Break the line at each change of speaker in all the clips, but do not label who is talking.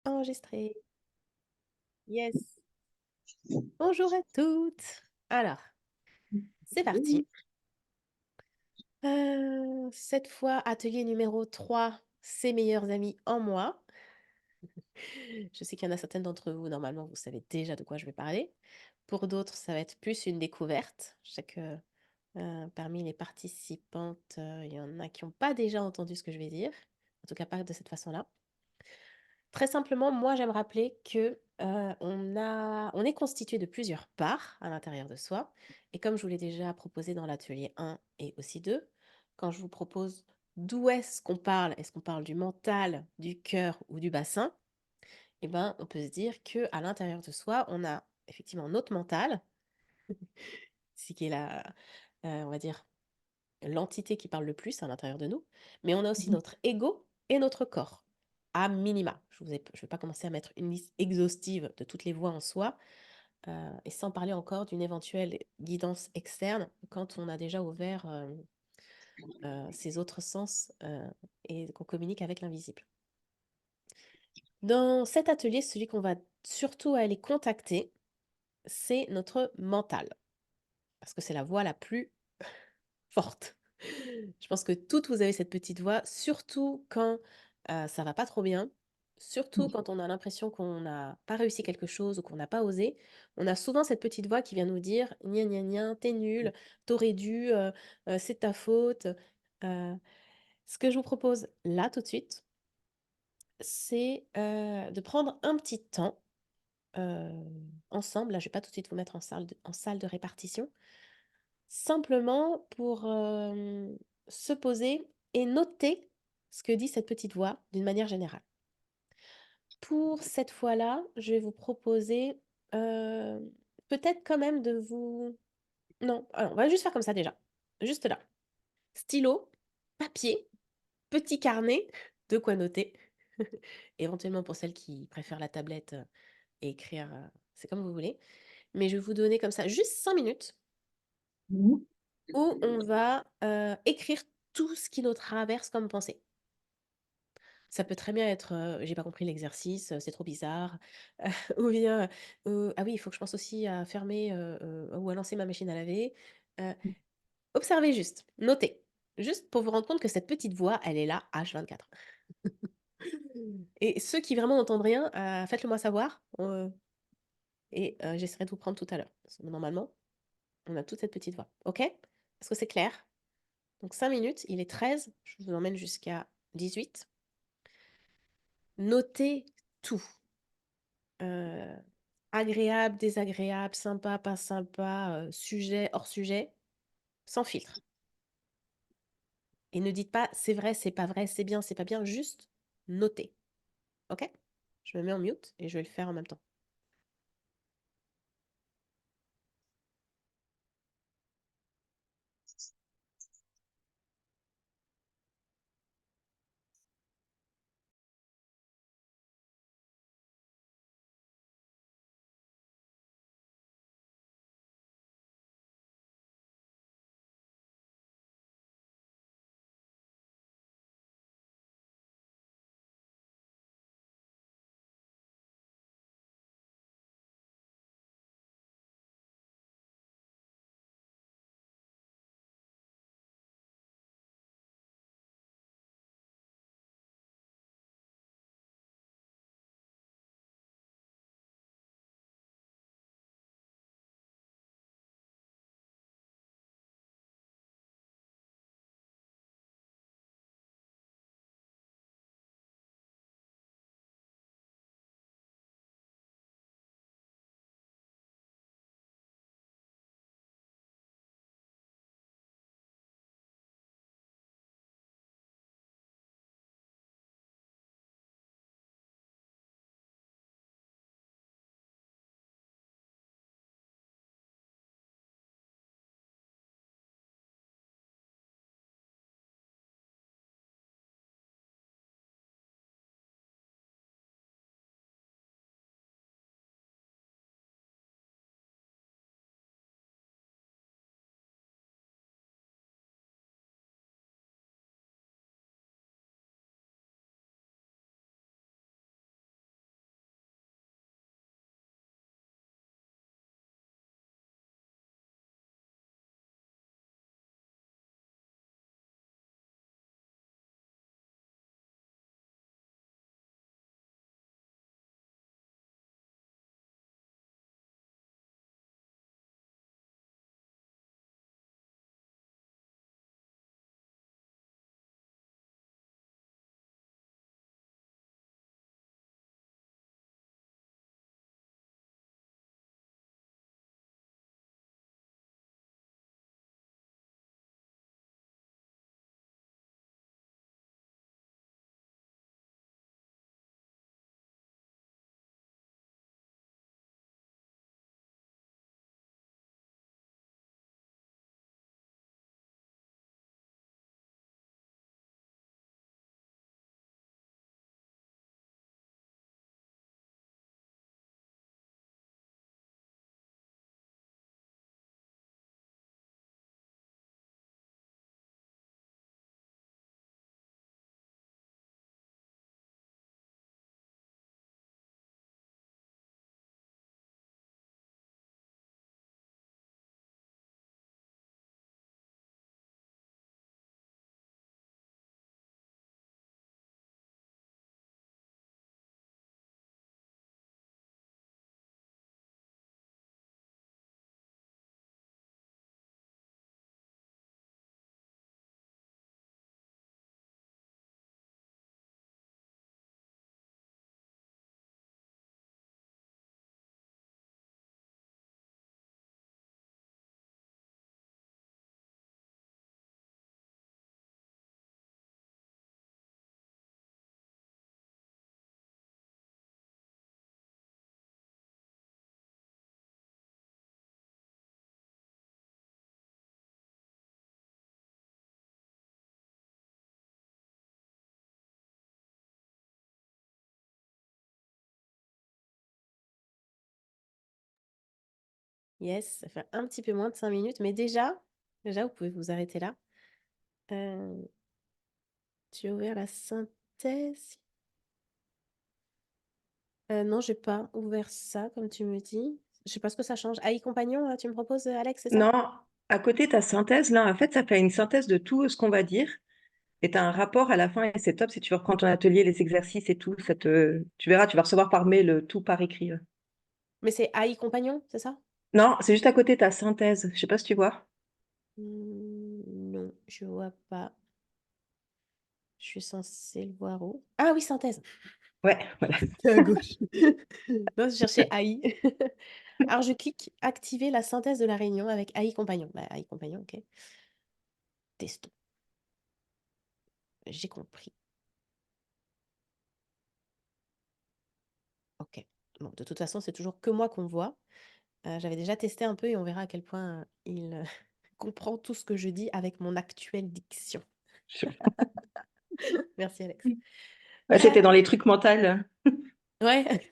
Enregistré. Yes. Bonjour à toutes. Alors, c'est parti. Cette fois, atelier numéro 3, ses meilleurs amis en moi. Je sais qu'il y en a certaines d'entre vous, normalement, vous savez déjà de quoi je vais parler. Pour d'autres, ça va être plus une découverte. Je sais que parmi les participantes, il y en a qui n'ont pas déjà entendu ce que je vais dire. En tout cas, pas de cette façon-là. Très simplement, moi, j'aime rappeler que on est constitué de plusieurs parts à l'intérieur de soi. Et comme je vous l'ai déjà proposé dans l'atelier 1 et aussi 2, quand je vous propose d'où est-ce qu'on parle du mental, du cœur ou du bassin, eh ben, on peut se dire que à l'intérieur de soi, on a effectivement notre mental, ce qui est on va dire, l'entité qui parle le plus à l'intérieur de nous, mais on a aussi
Mhm.
notre ego et notre corps, à minima. Je ne vais pas commencer à mettre une liste exhaustive de toutes les voies en soi, et sans parler encore d'une éventuelle guidance externe quand on a déjà ouvert ces autres sens et qu'on communique avec l'invisible. Dans cet atelier, celui qu'on va surtout aller contacter, c'est notre mental, parce que c'est la voie la plus forte. Je pense que toutes vous avez cette petite voix, surtout quand, ça va pas trop bien, surtout quand on a l'impression qu'on n'a pas réussi quelque chose ou qu'on n'a pas osé. On a souvent cette petite voix qui vient nous dire: «Gna gna gna, tu nul, t'aurais dû, c'est ta faute». Ce que je vous propose là, tout de suite, c'est, de prendre un petit temps, heu, ensemble. Là, je vais pas tout de suite vous mettre en salle de répartition. Simplement pour, se poser et noter ce que dit cette petite voix d'une manière générale. Pour cette fois-là, je vais vous proposer, peut-être quand même de vous non, alors on va juste faire comme ça déjà, juste là. Stylo, papier, petit carnet, de quoi noter. Éventuellement pour celles qui préfèrent la tablette, et écrire, c'est comme vous voulez. Mais je vais vous donner comme ça juste 5 minutes
Mhm.
où on va, écrire tout ce qui nous traverse comme pensée. Ça peut très bien être, «J'ai pas compris l'exercice, c'est trop bizarre», ou bien, «Ah oui, il faut que je pense aussi à fermer, ou à lancer ma machine à laver». Heu, Observez juste, notez, juste pour vous rendre compte que cette petite voix, elle est là H24. Et ceux qui vraiment n'entendent rien, faites-le moi savoir, et j'essaierai de vous prendre tout à l'heure. Parce que normalement, on a toute cette petite voix. OK? Est-ce que c'est clair? Donc 5 minutes, il est 13, je vous emmène jusqu'à 18. Notez tout, heu, agréable, désagréable, sympa, pas sympa, sujet, hors sujet, sans filtre. Et ne dites pas: «C'est vrai, c'est bien, c'est pas bien», juste notez. OK? Je me mets en mute et je vais le faire en même temps. Yes, ça fait un petit peu moins de 5 minutes, mais déjà, vous pouvez vous arrêter là. Heu, tu as ouvert la synthèse? Non, j'ai pas ouvert ça comme tu me dis. Je sais pas ce que ça change. AI compagnon, tu me proposes, Alex, c'est ça?
Non, à côté, ta synthèse, là, en fait, ça fait une synthèse de tout ce qu'on va dire. Et tu as un rapport à la fin et c'est top si tu veux reprendre ton atelier, les exercices et tout. Tu verras, tu vas recevoir par mail tout par écrit.
Mais c'est AI compagnon, c'est ça?
Non, c'est juste à côté ta synthèse. Je sais pas si tu vois.
Non, je vois pas. Je suis censée le voir où? Ah oui, synthèse.
Ouais, voilà.
C'est à gauche. Non, je cherchais AI. Alors je clique activer la synthèse de la réunion avec AI compagnon. Bah, AI compagnon, OK. Testons. J'ai compris. OK. Bon, de toute façon, c'est toujours que moi qu'on voit. J'avais déjà testé un peu et on verra à quel point, il, comprend tout ce que je dis avec mon actuelle diction. Merci Alex.
Ouais, c'était dans
Heu,
les trucs mentaux.
ouais.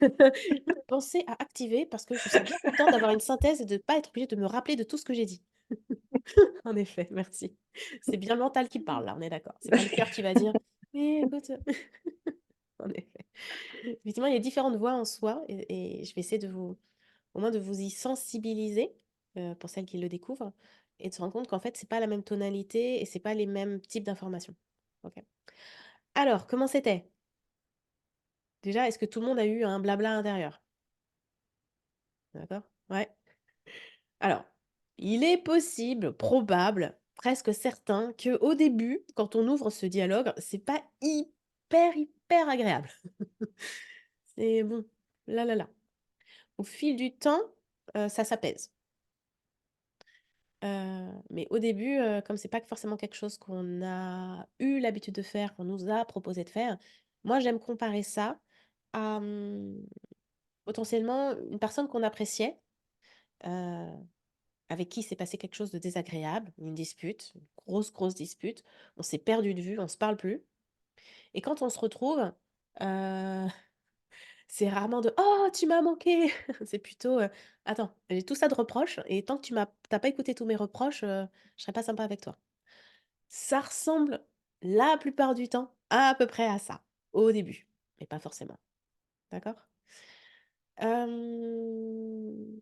Pensez à activer parce que ce serait bien content d'avoir une synthèse et de pas être obligée de me rappeler de tout ce que j'ai dit. En effet, merci. C'est bien le mental qui parle là, on est d'accord. C'est pas le cœur qui va dire: «Oui, écoute». En effet. Effectivement, il y a différentes voix en soi et je vais essayer de vous au moins de vous y sensibiliser, pour celles qui le découvrent et de se rendre compte qu'en fait, c'est pas la même tonalité et c'est pas les mêmes types d'informations. OK. Alors, comment c'était? Déjà, est-ce que tout le monde a eu un blabla intérieur? D'accord? Ouais. Alors, il est possible, probable, presque certain que au début, quand on ouvre ce dialogue, c'est pas hyper agréable. C'est bon, là là là. Au fil du temps, ça s'apaise. Mais au début, comme c'est pas forcément quelque chose qu'on a eu l'habitude de faire, qu'on nous a proposé de faire, moi j'aime comparer ça à, potentiellement une personne qu'on appréciait, heu, avec qui il s'est passé quelque chose de désagréable, une dispute, une grosse dispute. On s'est perdu de vue, on se parle plus et quand on se retrouve, heu, c'est rarement de: «Oh tu m'as manqué!» C'est plutôt, «Attends, j'ai tout ça de reproches et tant que tu pas écouté tous mes reproches, je serai pas sympa avec toi». Ça ressemble la plupart du temps à peu près à ça, au début, mais pas forcément, d'accord? Hem,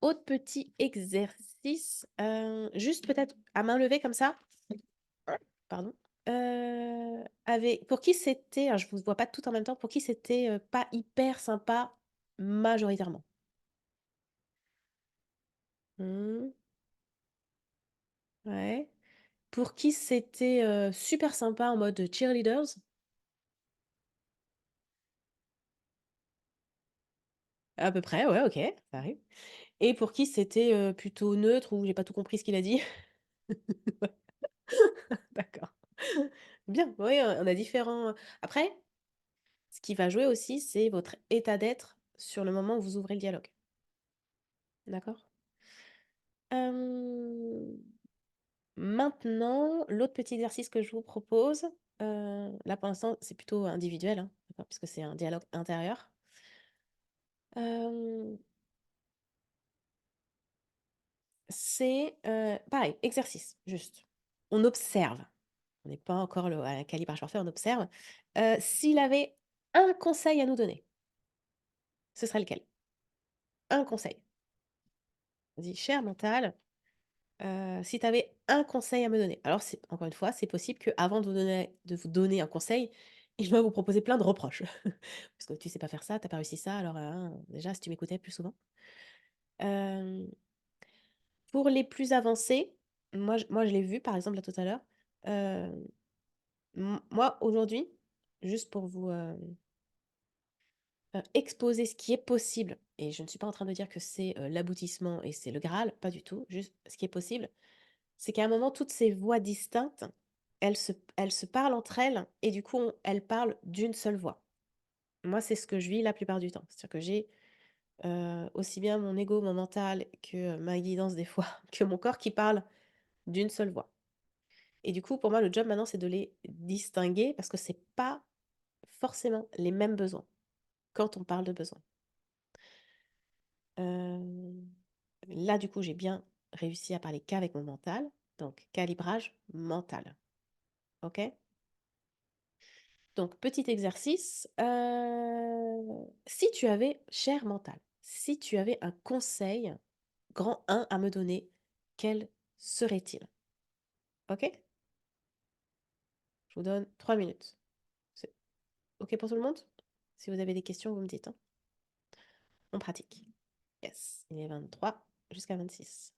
autre petit exercice, juste peut-être à main levée comme ça, pardon, avec pour qui c'était alors je vous vois pas toutes en même temps, pour qui c'était, pas hyper sympa majoritairement? Mmh, ouais. Pour qui c'était, super sympa en mode cheerleaders? À peu près, ouais, OK, ça arrive. Et pour qui c'était, plutôt neutre ou j'ai pas tout compris ce qu'il a dit? D'accord. Bien, oui, on a différents après, ce qui va jouer aussi, c'est votre état d'être sur le moment où vous ouvrez le dialogue. D'accord? Hem, maintenant, l'autre petit exercice que je vous propose, là pour l'instant, c'est plutôt individuel, hein, d'accord? Puisque c'est un dialogue intérieur. Hem, c'est, pareil, exercice, juste. On observe. On n'est pas encore à la calibrage parfait, on observe. S'il avait un conseil à nous donner, ce serait lequel? Un conseil. On dit: «Cher mental, si tu avais un conseil à me donner». Alors c'est encore une fois, c'est possible qu'avant de vous donner un conseil, il va vous proposer plein de reproches. Parce que tu sais pas faire ça, tu as pas réussi ça, alors, déjà si tu m'écoutais plus souvent. Hem, pour les plus avancés, moi je l'ai vu par exemple là tout à l'heure, moi aujourd'hui, juste pour vous, exposer ce qui est possible et je ne suis pas en train de dire que c'est, l'aboutissement et c'est le graal, pas du tout, juste ce qui est possible, c'est qu'à un moment, toutes ces voix distinctes, elles se parlent entre elles et du coup, elles parlent d'une seule voix. Moi, c'est ce que je vis la plupart du temps. C'est-à-dire que j'ai, aussi bien mon ego, mon mental que, ma guidance des fois, que mon corps qui parlent d'une seule voix et du coup, pour moi, le job maintenant, c'est de les distinguer parce que c'est pas forcément les mêmes besoins quand on parle de besoins. Hem Là, du coup, j'ai bien réussi à parler qu'avec mon mental. Donc, calibrage mental. OK? Donc, petit exercice. Si tu avais, cher mental, si tu avais un conseil grand 1 à me donner, quel serait-il? OK? Je vous donne 3 minutes. C'est OK pour tout le monde? Si vous avez des questions, vous me dites, hein. On pratique. Yes, il est 23 jusqu'à 26.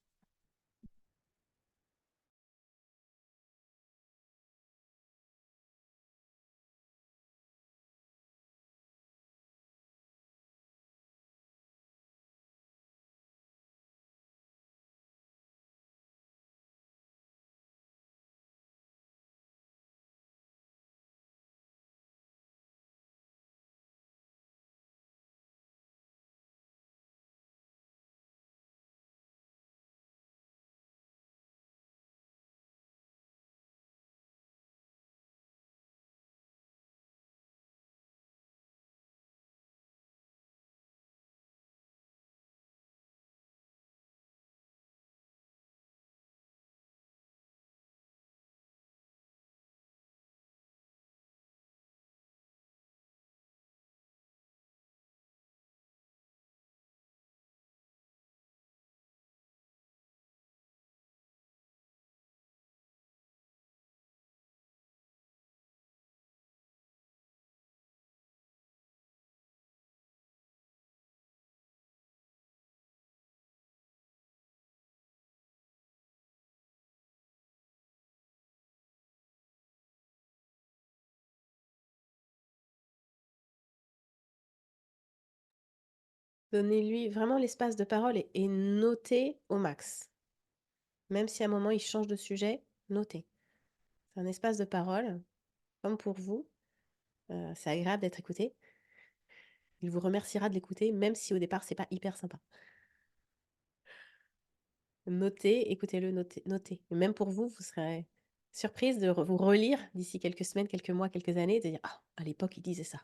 Donnez-lui vraiment l'espace de parole et notez au max. Même si à un moment il change de sujet, notez. C'est un espace de parole, comme pour vous. C'est agréable d'être écouté. Il vous remerciera de l'écouter, même si au départ c'est pas hyper sympa. Notez, écoutez-le, notez, notez. Et même pour vous, vous serez surprise de vous relire d'ici quelques semaines, quelques mois, quelques années, et de dire ah, à l'époque il disait ça.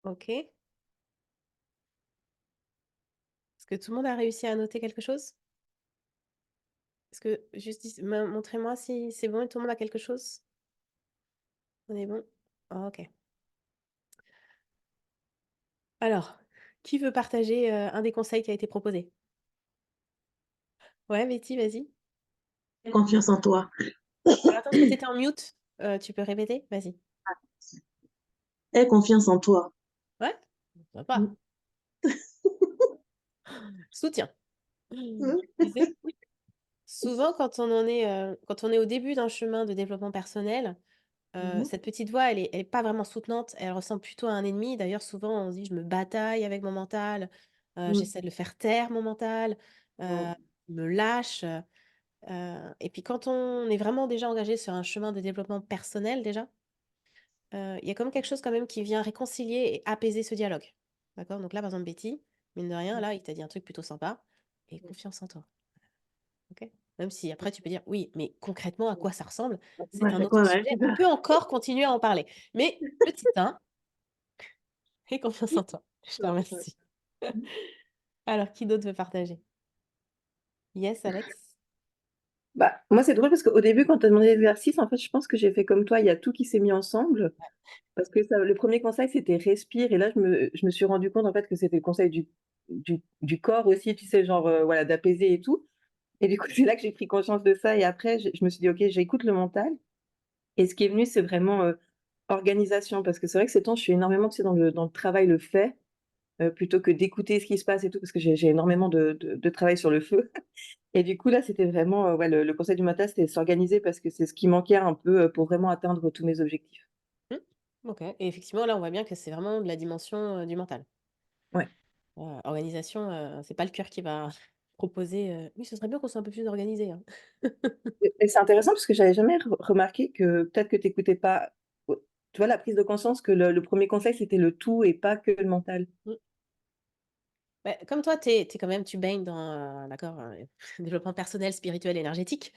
Ok. Est-ce que tout le monde a réussi à noter quelque chose? Est-ce que juste montrez-moi si c'est bon et tout le monde a quelque chose? On est bon? Ok. Alors, qui veut partager un des conseils qui a été proposé? Ouais, Betty, vas-y.
Confiance en toi.
Alors attends, parce que tu étais en mute. Tu peux répéter? Vas-y.
Aie confiance en toi.
Ouais? Sympa.
Mm.
Soutien.
Mm.
Tu sais, souvent quand on est au début d'un chemin de développement personnel,
Mhm.
cette petite voix, elle est pas vraiment soutenante, elle ressemble plutôt à un ennemi. D'ailleurs, souvent, on se dit: «Je me bataille avec mon mental,
Mm.
j'essaie de le faire taire mon mental,
Mm.
il me lâche», et puis quand on est vraiment déjà engagé sur un chemin de développement personnel déjà, il y a comme quelque chose quand même qui vient réconcilier et apaiser ce dialogue. D'accord? Donc là, par exemple, Betty, mine de rien, là, il t'a dit un truc plutôt sympa et confiance en toi. OK? Même si après tu peux dire: «Oui, mais concrètement, à quoi ça ressemble?» C'est
Ouais,
un
c'est
autre
quoi, ouais?
sujet. On peut encore continuer à en parler. Mais petit 1 et confiance en toi. Je te
Ouais.
remercie. Alors, qui d'autre veut partager? Yes, Alex?
Bah, moi, c'est drôle parce qu'au début, quand tu as demandé l'exercice, en fait, je pense que j'ai fait comme toi, il y a tout qui s'est mis ensemble. Parce que ça, le premier conseil, c'était respire. Et là, je me suis rendu compte, en fait, que c'était le conseil du corps aussi, tu sais, genre, voilà, d'apaiser et tout. Et du coup, c'est là que j'ai pris conscience de ça et après je me suis dit: «OK, j'écoute le mental» et ce qui est venu, c'est vraiment, organisation parce que c'est vrai que ces temps, je suis énormément, tu sais, dans le travail, le fait, plutôt que d'écouter ce qui se passe et tout parce que j'ai énormément de travail sur le feu et du coup, là, c'était vraiment, ouais, le conseil du mental, c'était s'organiser parce que c'est ce qui manquait un peu, pour vraiment atteindre tous mes objectifs.
Mmh. OK et effectivement, là, on voit bien que c'est vraiment de la dimension, du mental.
Ouais.
Organisation, c'est pas le cœur qui va proposer, «Oui, ce serait bien qu'on soit un peu plus organisé, hein».
Et c'est intéressant parce que j'avais jamais remarqué que peut-être que tu écoutais pas, tu vois, la prise de conscience que le 1er conseil, c'était le tout et pas que le mental.
Mmh. Bah, comme toi, tu es quand même tu baignes dans, d'accord, développement personnel, spirituel, énergétique.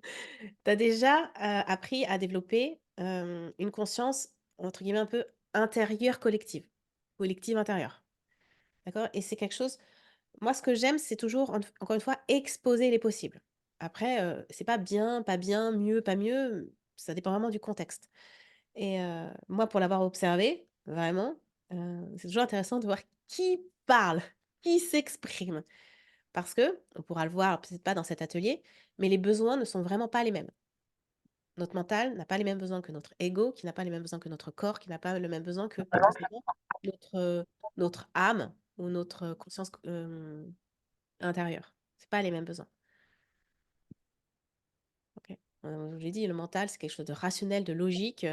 Tu as déjà, appris à développer, une conscience, entre guillemets, un peu «intérieure collective», collective intérieure, d'accord? Et c'est quelque chose moi, ce que j'aime, c'est toujours, encore une fois, exposer les possibles. Après, c'est pas bien, pas bien, mieux, pas mieux, ça dépend vraiment du contexte. Et moi, pour l'avoir observé, vraiment, c'est toujours intéressant de voir qui parle, qui s'exprime. Parce que on pourra le voir peut-être pas dans cet atelier, mais les besoins ne sont vraiment pas les mêmes. Notre mental n'a pas les mêmes besoins que notre ego, qui n'a pas les mêmes besoins que notre corps, qui n'a pas le même besoin que potentiellement notre âme ou notre conscience, intérieure. C'est pas les mêmes besoins, OK? Je l'ai dit, le mental, c'est quelque chose de rationnel, de logique,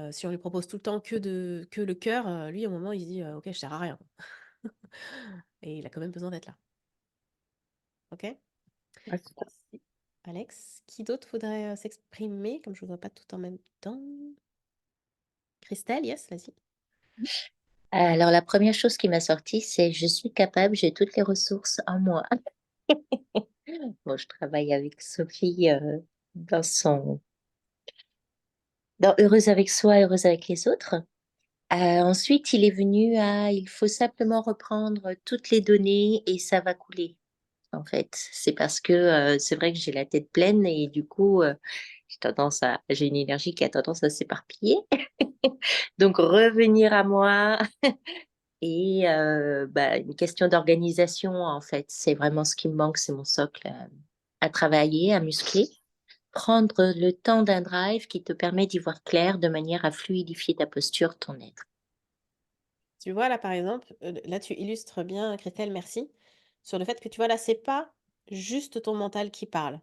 si on lui propose tout le temps que le cœur, lui, au moment, il se dit: «OK, je sers à rien». Et il a quand même besoin d'être là, OK?
Ouais, c'est ça.
Merci Alex. Qui d'autre voudrait, s'exprimer? Comme je ne vois pas tout en même temps. Christelle, yes, vas-y.
Alors la première chose qui m'a sorti, c'est: «Je suis capable, j'ai toutes les ressources en moi». Bon, je travaille avec Sophie, dans son dans Heureuse avec soi, heureuse avec les autres. Ensuite, il est venu à: «Il faut simplement reprendre toutes les données et ça va couler». En fait, c'est parce que, c'est vrai que j'ai la tête pleine et du coup, j'ai une énergie qui a tendance à s'éparpiller. Donc revenir à moi et bah, une question d'organisation, en fait. C'est vraiment ce qui me manque, c'est mon socle, à travailler, à muscler. Prendre le temps d'un drive qui te permet d'y voir clair de manière à fluidifier ta posture, ton être.
Tu vois, là, par exemple, là, tu illustres bien, Christelle, merci, sur le fait que, tu vois, là, c'est pas juste ton mental qui parle.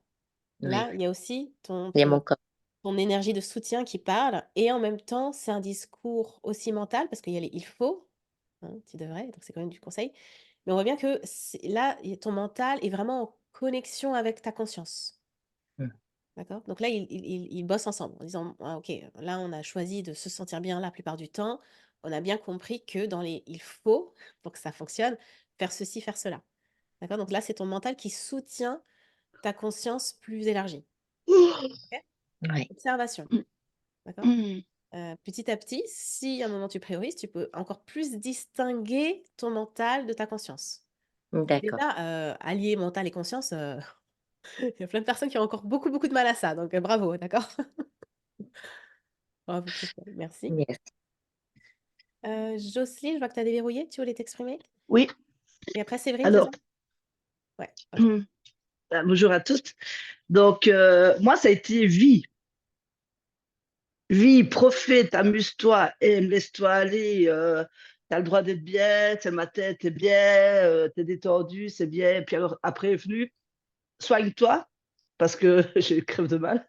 Oui,
Là, il y a aussi
il y a mon corps.
ton énergie de soutien qui parle et en même temps, c'est un discours aussi mental parce qu'il y a les «il faut», hein, tu devrais, donc c'est quand même du conseil. Mais on voit bien que c'est là, ton mental est vraiment en connexion avec ta conscience.
Mmh.
D'accord? Donc là, ils bossent ensemble en disant: «Ah OK, là, on a choisi de se sentir bien la plupart du temps. On a bien compris que dans les il faut, pour que ça fonctionne, faire ceci, faire cela». D'accord? Donc là, c'est ton mental qui soutient ta conscience plus élargie. OK?
Ouais.
Observation,
Mmh.
d'accord?
Mmh.
Petit à petit, si à un moment tu priorises, tu peux encore plus distinguer ton mental de ta conscience.
D'accord.
Déjà, allier mental et conscience, il y a plein de personnes qui ont encore beaucoup, beaucoup de mal à ça, donc bravo, d'accord? Bravo Christelle, merci.
Merci.
Jocelyne, je vois que tu as déverrouillé, tu voulais t'exprimer?
Oui,
Et après Séverine, c'est
alors,
ça? Ouais, OK.
bonjour à toutes. Donc, moi, ça a été vie. Vie, profite, amuse-toi, aime, laisse-toi aller. T'as le droit d'être bien, c'est ma tête, t'es bien, t'es détendu, c'est bien. Puis alors, après est venu, soigne-toi, parce que j'ai crève de mal.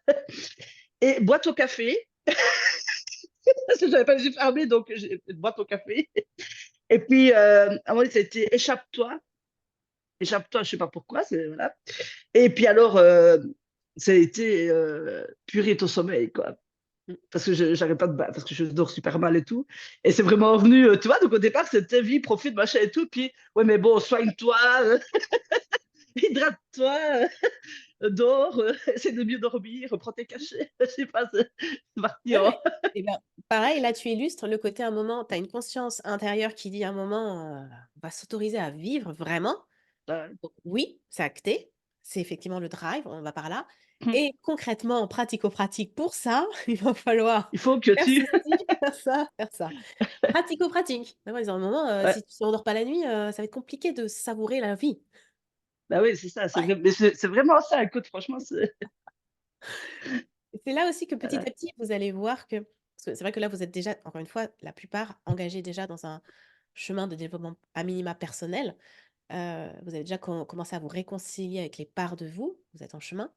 Et bois ton café, parce que j'avais pas les yeux fermés, donc bois ton café. Et puis, à un moment, ça a été échappe-toi. Échappe-toi, je sais pas pourquoi, c'est voilà. Et puis alors, ça a été purée ton sommeil, quoi.
Mmh.
Parce que j'arrête pas parce que je dors super mal et tout. Et c'est vraiment venu, tu vois, donc au départ, c'était vie, profite, machin et tout. Puis, ouais, mais bon, soigne-toi, hydrate-toi, dors, essaie de mieux dormir, prends tes cachets. Je sais pas, c'est parti.
Ouais,
Hein.
ouais. Et ben, pareil, là, tu illustres le côté, à un moment, tu as une conscience intérieure qui dit, à un moment, on va s'autoriser à vivre vraiment.
Ouais.
Donc oui, c'est acté, c'est effectivement le drive, on va par là.
Hum.
Et concrètement, pratico-pratique, pour ça, il va falloir
Il faut que
faire
tu.
ceci, faire ça, faire ça. Pratico-pratique. D'accord, ils ont un moment,
Ouais,
si tu ne dors pas la nuit, ça va être compliqué de savourer la vie.
Bah oui, c'est ça, c'est
Ouais.
vrai, mais c'est vraiment ça, écoute, franchement, c'est
Et c'est là aussi que petit
voilà.
à petit, vous allez voir que parce que c'est vrai que là, vous êtes déjà, encore une fois, la plupart engagés déjà dans un chemin de développement à minima personnel. Vous avez déjà commencé à vous réconcilier avec les parts de vous, vous êtes en chemin,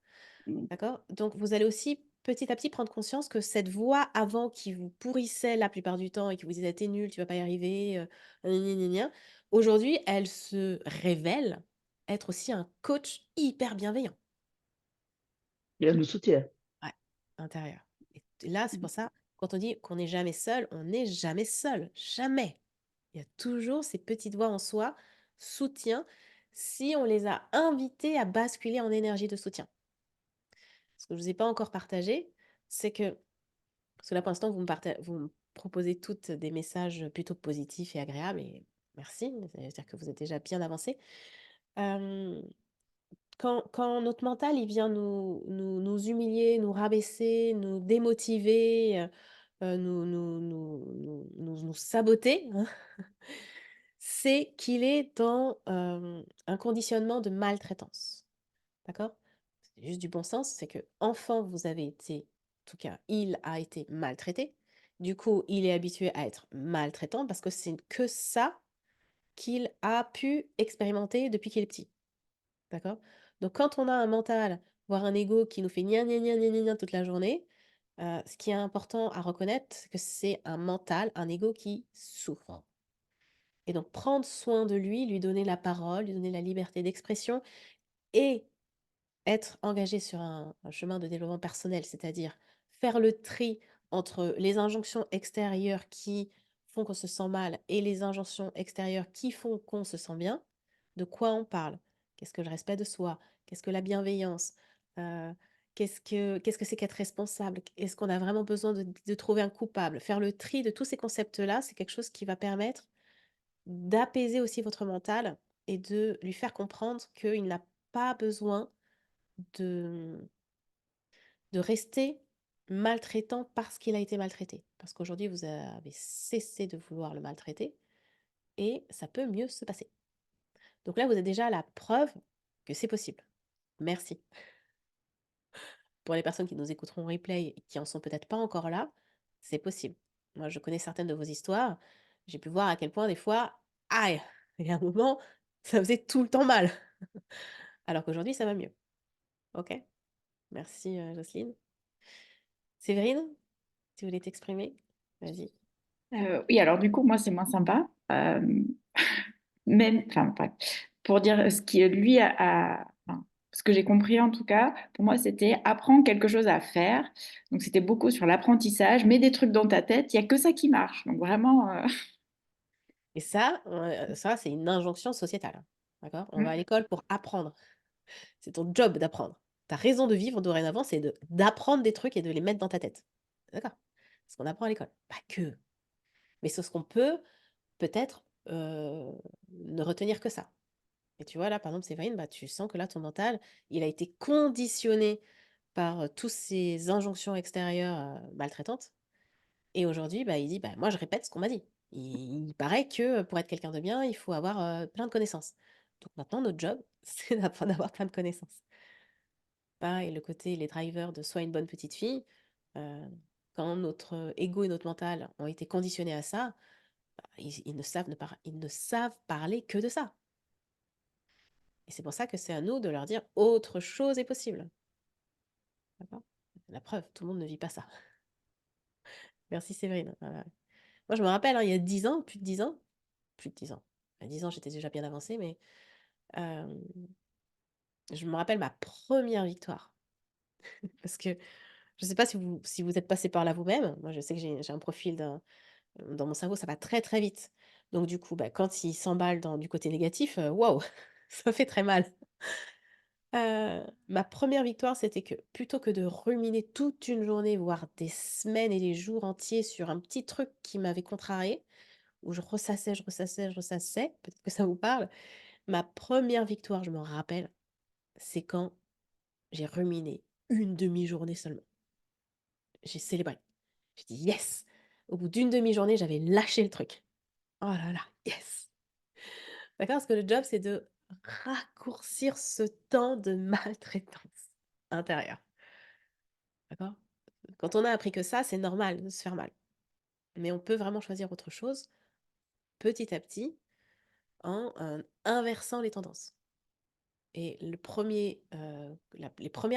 Mmh.
d'accord? Donc vous allez aussi petit à petit prendre conscience que cette voix avant qui vous pourrissait la plupart du temps et qui vous disait: «Tu nul, tu vas pas y arriver, gna gna gna gna», aujourd'hui, elle se révèle être aussi un coach hyper bienveillant.
Et elle nous soutient.
Ouais, intérieur. Et là, c'est
Mmh.
pour ça, quand on dit qu'on n'est jamais seul, on n'est jamais seul, jamais. Il y a toujours ces petites voix en soi, soutien, si on les a invités à basculer en énergie de soutien. Ce que je ne vous ai pas encore partagé, c'est que, parce que là pour l'instant, vous me proposez toutes des messages plutôt positifs et agréables, et merci, c'est-à-dire que vous êtes déjà bien avancé. Euh, quand notre mental, il vient nous humilier, nous rabaisser, nous démotiver, nous saboter, hein, c'est qu'il est dans, un conditionnement de maltraitance, d'accord? C'est juste du bon sens, c'est que enfant vous avez été, en tout cas, il a été maltraité. Du coup, il est habitué à être maltraitant parce que c'est que ça qu'il a pu expérimenter depuis qu'il est petit. D'accord? Donc quand on a un mental, voire un ego qui nous fait gna gna gna gna gna gna toute la journée, ce qui est important à reconnaître, c'est que c'est un mental, un ego qui souffre. Et donc prendre soin de lui, lui donner la parole, lui donner la liberté d'expression et être engagé sur un chemin de développement personnel, c'est-à-dire faire le tri entre les injonctions extérieures qui font qu'on se sent mal et les injonctions extérieures qui font qu'on se sent bien. De quoi on parle? Qu'est-ce que le respect de soi? Qu'est-ce que la bienveillance? Euh, qu'est-ce que c'est qu'être responsable? Est-ce qu'on a vraiment besoin de trouver un coupable? Faire le tri de tous ces concepts-là, c'est quelque chose qui va permettre d'apaiser aussi votre mental et de lui faire comprendre qu'il n'a pas besoin de rester maltraitant parce qu'il a été maltraité. Parce qu'aujourd'hui, vous avez cessé de vouloir le maltraiter et ça peut mieux se passer. Donc là, vous êtes déjà à la preuve que c'est possible. Merci. Pour les personnes qui nous écouteront en replay et qui en sont peut-être pas encore là, c'est possible. Moi, je connais certaines de vos histoires. J'ai pu voir à quel point des fois, aïe, il y a un moment, ça faisait tout le temps mal. Alors qu'aujourd'hui, ça va mieux. Ok? Merci, Jocelyne. Séverine, tu voulais t'exprimer? Vas-y.
Oui, alors du coup, moi, c'est moins sympa. Même, enfin, bref. Pour dire ce qui, lui, enfin, ce que j'ai compris en tout cas, pour moi, c'était apprendre quelque chose à faire. Donc, c'était beaucoup sur l'apprentissage, mets des trucs dans ta tête, il n'y a que ça qui marche. Donc, vraiment,
Et ça, c'est une injonction sociétale, hein, d'accord? On va à
mm,
l'école pour apprendre. C'est ton job d'apprendre. Ta raison de vivre dorénavant, c'est d'apprendre des trucs et de les mettre dans ta tête. D'accord? Ce qu'on apprend à l'école. Pas que. Mais c'est ce qu'on peut peut-être ne retenir que ça. Et tu vois, là, par exemple, Séverine, bah, tu sens que là, ton mental, il a été conditionné par tous ces injonctions extérieures maltraitantes. Et aujourd'hui, bah, il dit: «Bah, moi, je répète ce qu'on m'a dit». Il paraît que, pour être quelqu'un de bien, il faut avoir, plein de connaissances. Donc maintenant, notre job, c'est d'apprendre à avoir plein de connaissances. Pareil, le côté les drivers de «Sois une bonne petite fille», heu, quand notre ego et notre mental ont été conditionnés à ça, bah, ils ne savent parler que de ça. Et c'est pour ça que c'est à nous de leur dire: «Autre chose est possible». D'accord? La preuve, tout le monde ne vit pas ça. Merci Séverine. Voilà. Moi, je me rappelle, hein, il y a 10 ans, plus de 10 ans, plus de 10 ans. À 10 ans, j'étais déjà bien avancée, mais hem, je me rappelle ma première victoire. Parce que je ne sais pas si vous êtes passé par là vous-même. Moi, je sais que j'ai un profil dans mon cerveau, ça va très, très vite. Donc du coup, bah, quand il s'emballe dans du côté négatif, waouh, ça fait très mal. Ma première victoire, c'était que plutôt que de ruminer toute une journée, voire des semaines et des jours entiers sur un petit truc qui m'avait contrariée, où je ressassais, je ressassais, je ressassais, peut-être que ça vous parle. Ma première victoire, je me rappelle, c'est quand j'ai ruminé une demi-journée seulement. J'ai célébré. J'ai dit: «Yes!» Au bout d'une demi-journée, j'avais lâché le truc. Oh là là, yes! D'accord? Parce que le job, c'est de raccourcir ce temps de maltraitance intérieure. D'accord? Quand on a appris que ça, c'est normal de se faire mal. Mais on peut vraiment choisir autre chose petit à petit en inversant les tendances. Et les premières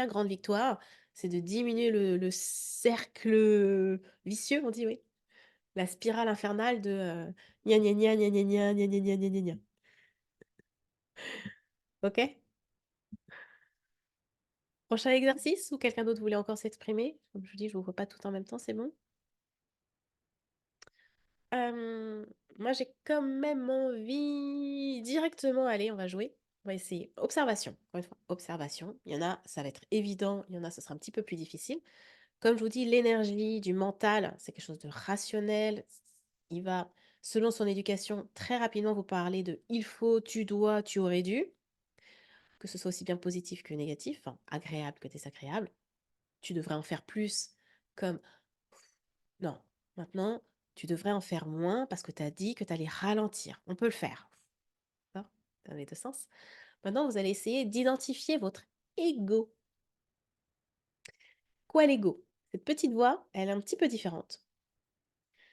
grandes victoires, c'est de diminuer le cercle vicieux, on dit, oui. La spirale infernale de gna gna gna gna gna gna gna gna gna gna gna gna. Ok? Prochain exercice ou quelqu'un d'autre voulait encore s'exprimer? Comme je vous dis, je vous vois pas tout en même temps, c'est bon? Moi, j'ai quand même envie directement, allez, on va jouer. On va essayer. Observation, encore une fois, observation. Il y en a, ça va être évident, il y en a, ça sera un petit peu plus difficile. Comme je vous dis, l'énergie du mental, c'est quelque chose de rationnel. Il va, selon son éducation, très rapidement vous parler de il faut, tu dois, tu aurais dû, que ce soit aussi bien positif que négatif, enfin, agréable que désagréable. Tu devrais en faire plus, comme non, maintenant, tu devrais en faire moins parce que tu as dit que tu allais ralentir. On peut le faire. D'accord? Dans les deux sens. Maintenant, vous allez essayer d'identifier votre ego. Quoi l'ego? Cette petite voix, elle est un petit peu différente.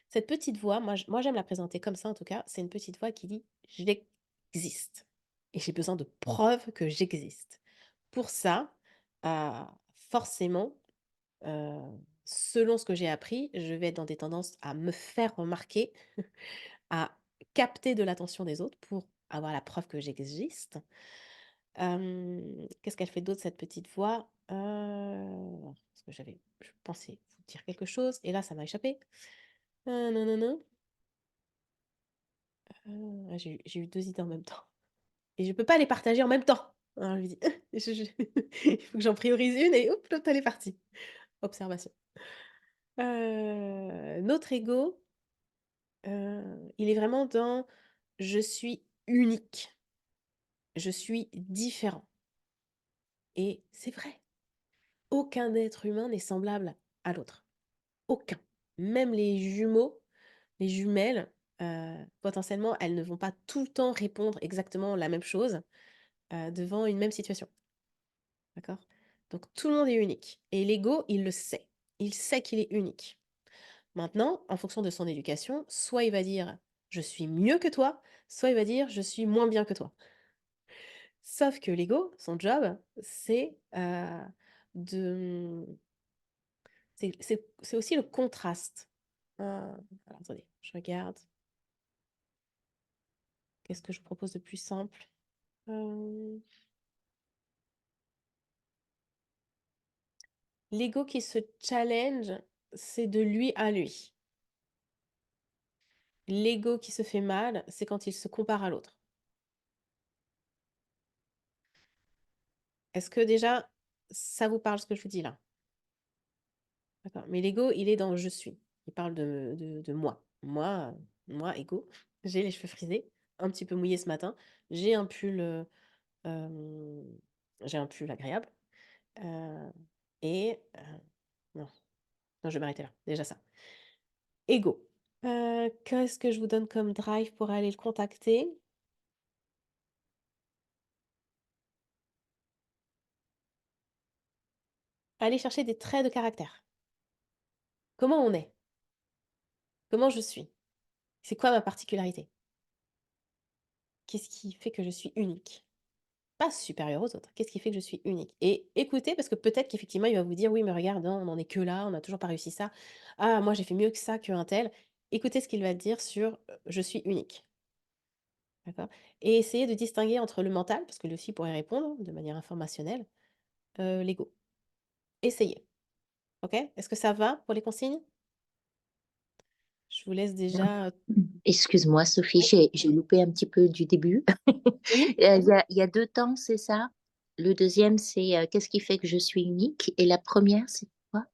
Cette petite voix, moi j'aime la présenter comme ça en tout cas, c'est une petite voix qui dit j'existe. Et j'ai besoin de preuves que j'existe. Pour ça, euh, forcément, euh, selon ce que j'ai appris, je vais être dans des tendances à me faire remarquer, à capter de l'attention des autres pour avoir la preuve que j'existe. Qu'est-ce qu'elle fait d'autre, cette petite voix? Parce que je pensais vous dire quelque chose, et là, ça m'a échappé. Non, non, non, non. J'ai eu 2 idées en même temps et je peux pas les partager en même temps. Alors je me dis: il faut que j'en priorise une et hop, l'autre elle est partie. Observation. Notre ego, il est vraiment dans: «Je suis unique, je suis différent» et c'est vrai. Aucun être humain n'est semblable à l'autre. Aucun. Même les jumeaux, les jumelles, potentiellement, elles ne vont pas tout le temps répondre exactement la même chose, devant une même situation. D'accord? Donc tout le monde est unique et l'ego, il le sait. Il sait qu'il est unique. Maintenant, en fonction de son éducation, soit il va dire: «Je suis mieux que toi», soit il va dire: «Je suis moins bien que toi». Sauf que l'ego, son job, c'est, de, c'est aussi le contraste. Alors attendez, je regarde. Qu'est-ce que je propose de plus simple? L'ego qui se challenge, c'est de lui à lui. L'ego qui se fait mal, c'est quand il se compare à l'autre. Est-ce que déjà, ça vous parle ce que je vous dis là? D'accord. Mais l'ego, il est dans je suis. Il parle de moi. Moi, ego, j'ai les cheveux frisés, un petit peu mouillés ce matin. J'ai un pull, euh, j'ai un pull agréable. euh, et non, non, je vais m'arrêter là. Déjà ça. Ego. Qu'est-ce que je vous donne comme drive pour aller le contacter? Aller chercher des traits de caractère. Comment on est? Comment je suis? C'est quoi ma particularité? Qu'est-ce qui fait que je suis unique? Pas supérieure aux autres. Qu'est-ce qui fait que je suis unique? Et écoutez, parce que peut-être qu'effectivement, il va vous dire: «Oui, mais regarde, hein, on n'en est que là, on n'a toujours pas réussi ça. Ah, moi, j'ai fait mieux que ça qu'un tel». Écoutez ce qu'il va dire sur je suis unique. D'accord? Et essayez de distinguer entre le mental, parce que lui aussi pourrait répondre de manière informationnelle, l'ego. Essayez. OK? Est-ce que ça va pour les consignes? Je vous laisse déjà.
Excuse-moi, Sophie,
Oui.
j'ai loupé un petit peu du début.
Oui.
Il y a deux temps, c'est ça? Le deuxième, c'est qu'est-ce qui fait que je suis unique? Et la première, c'est quoi?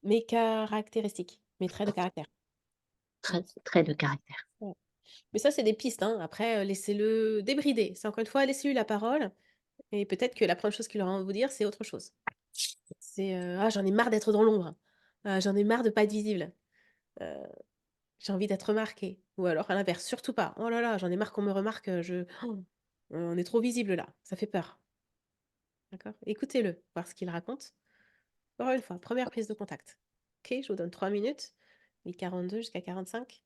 Mes caractéristiques, mes traits de caractère.
Trait de caractère.
Ouais. Mais ça, c'est des pistes, hein. Après, laissez-le débrider. C'est encore une fois, laissez-lui la parole et peut-être que la première chose qu'il aura envie de vous dire, c'est autre chose. C'est: «Ah, j'en ai marre d'être dans l'ombre. Ah, j'en ai marre de pas être visible». Heu, J'ai envie d'être remarquée. Ou alors à l'inverse, surtout pas. Oh là là, j'en ai marre qu'on me remarque, on est trop visible là, ça fait peur. D'accord? Écoutez-le, voir ce qu'il raconte. Encore une fois, première prise de contact. OK, je vous donne 3 minutes, 8h42 jusqu'à 45.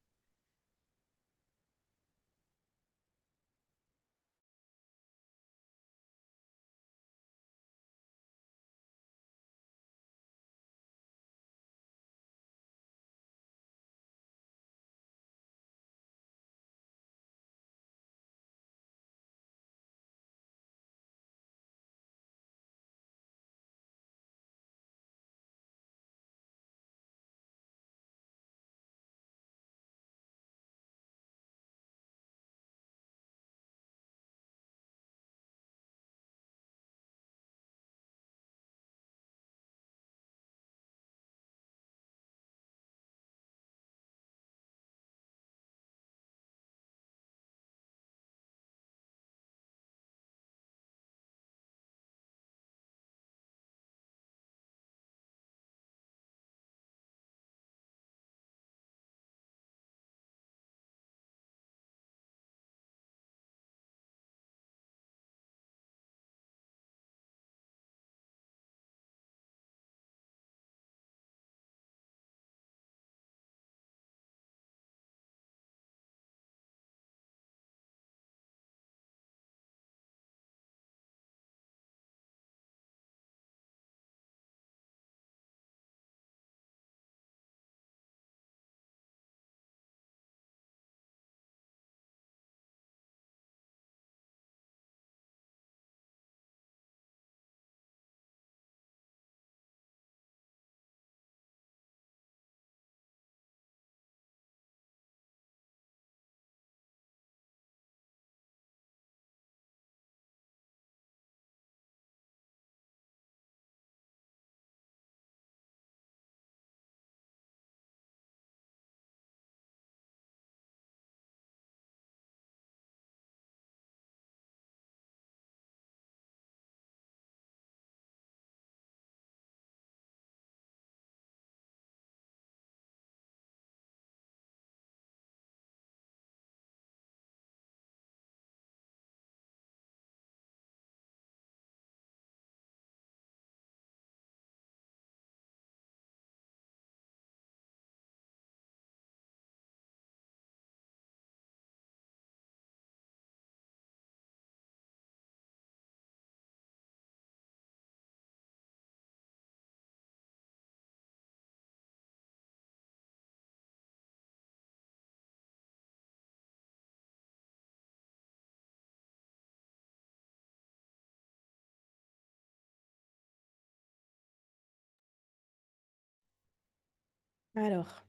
Alors,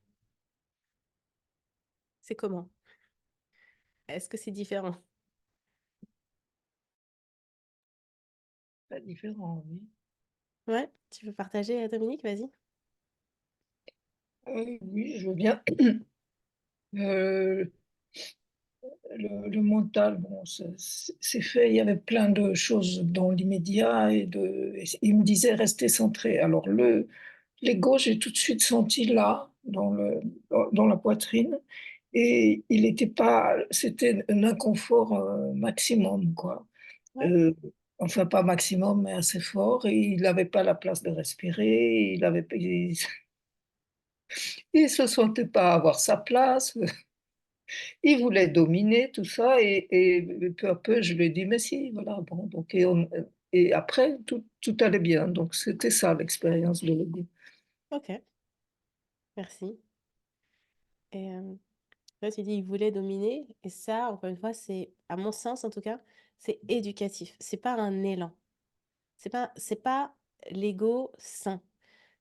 c'est comment? Est-ce que c'est différent?
Pas différent, oui.
Ouais, tu veux partager, Dominique? Vas-y.
Oui, je veux bien. Euh, le mental, bon, c'est fait. Il y avait plein de choses dans l'immédiat et il me disait rester centré. Alors l'ego, j'ai tout de suite senti là, dans la poitrine, et il n'était pas, c'était un inconfort maximum, quoi.
Ouais,
Euh, enfin, pas maximum, mais assez fort, et il n'avait pas la place de respirer, il se sentait pas avoir sa place. Il voulait dominer tout ça et peu à peu, je lui ai dit: «Mais si, voilà, bon», donc et après tout allait bien, donc c'était ça l'expérience de l'ego.
OK, merci. Et là, tu dis: «Il voulait dominer» et ça, encore une fois, c'est à mon sens, en tout cas, c'est éducatif. C'est pas un élan. C'est pas l'ego sain.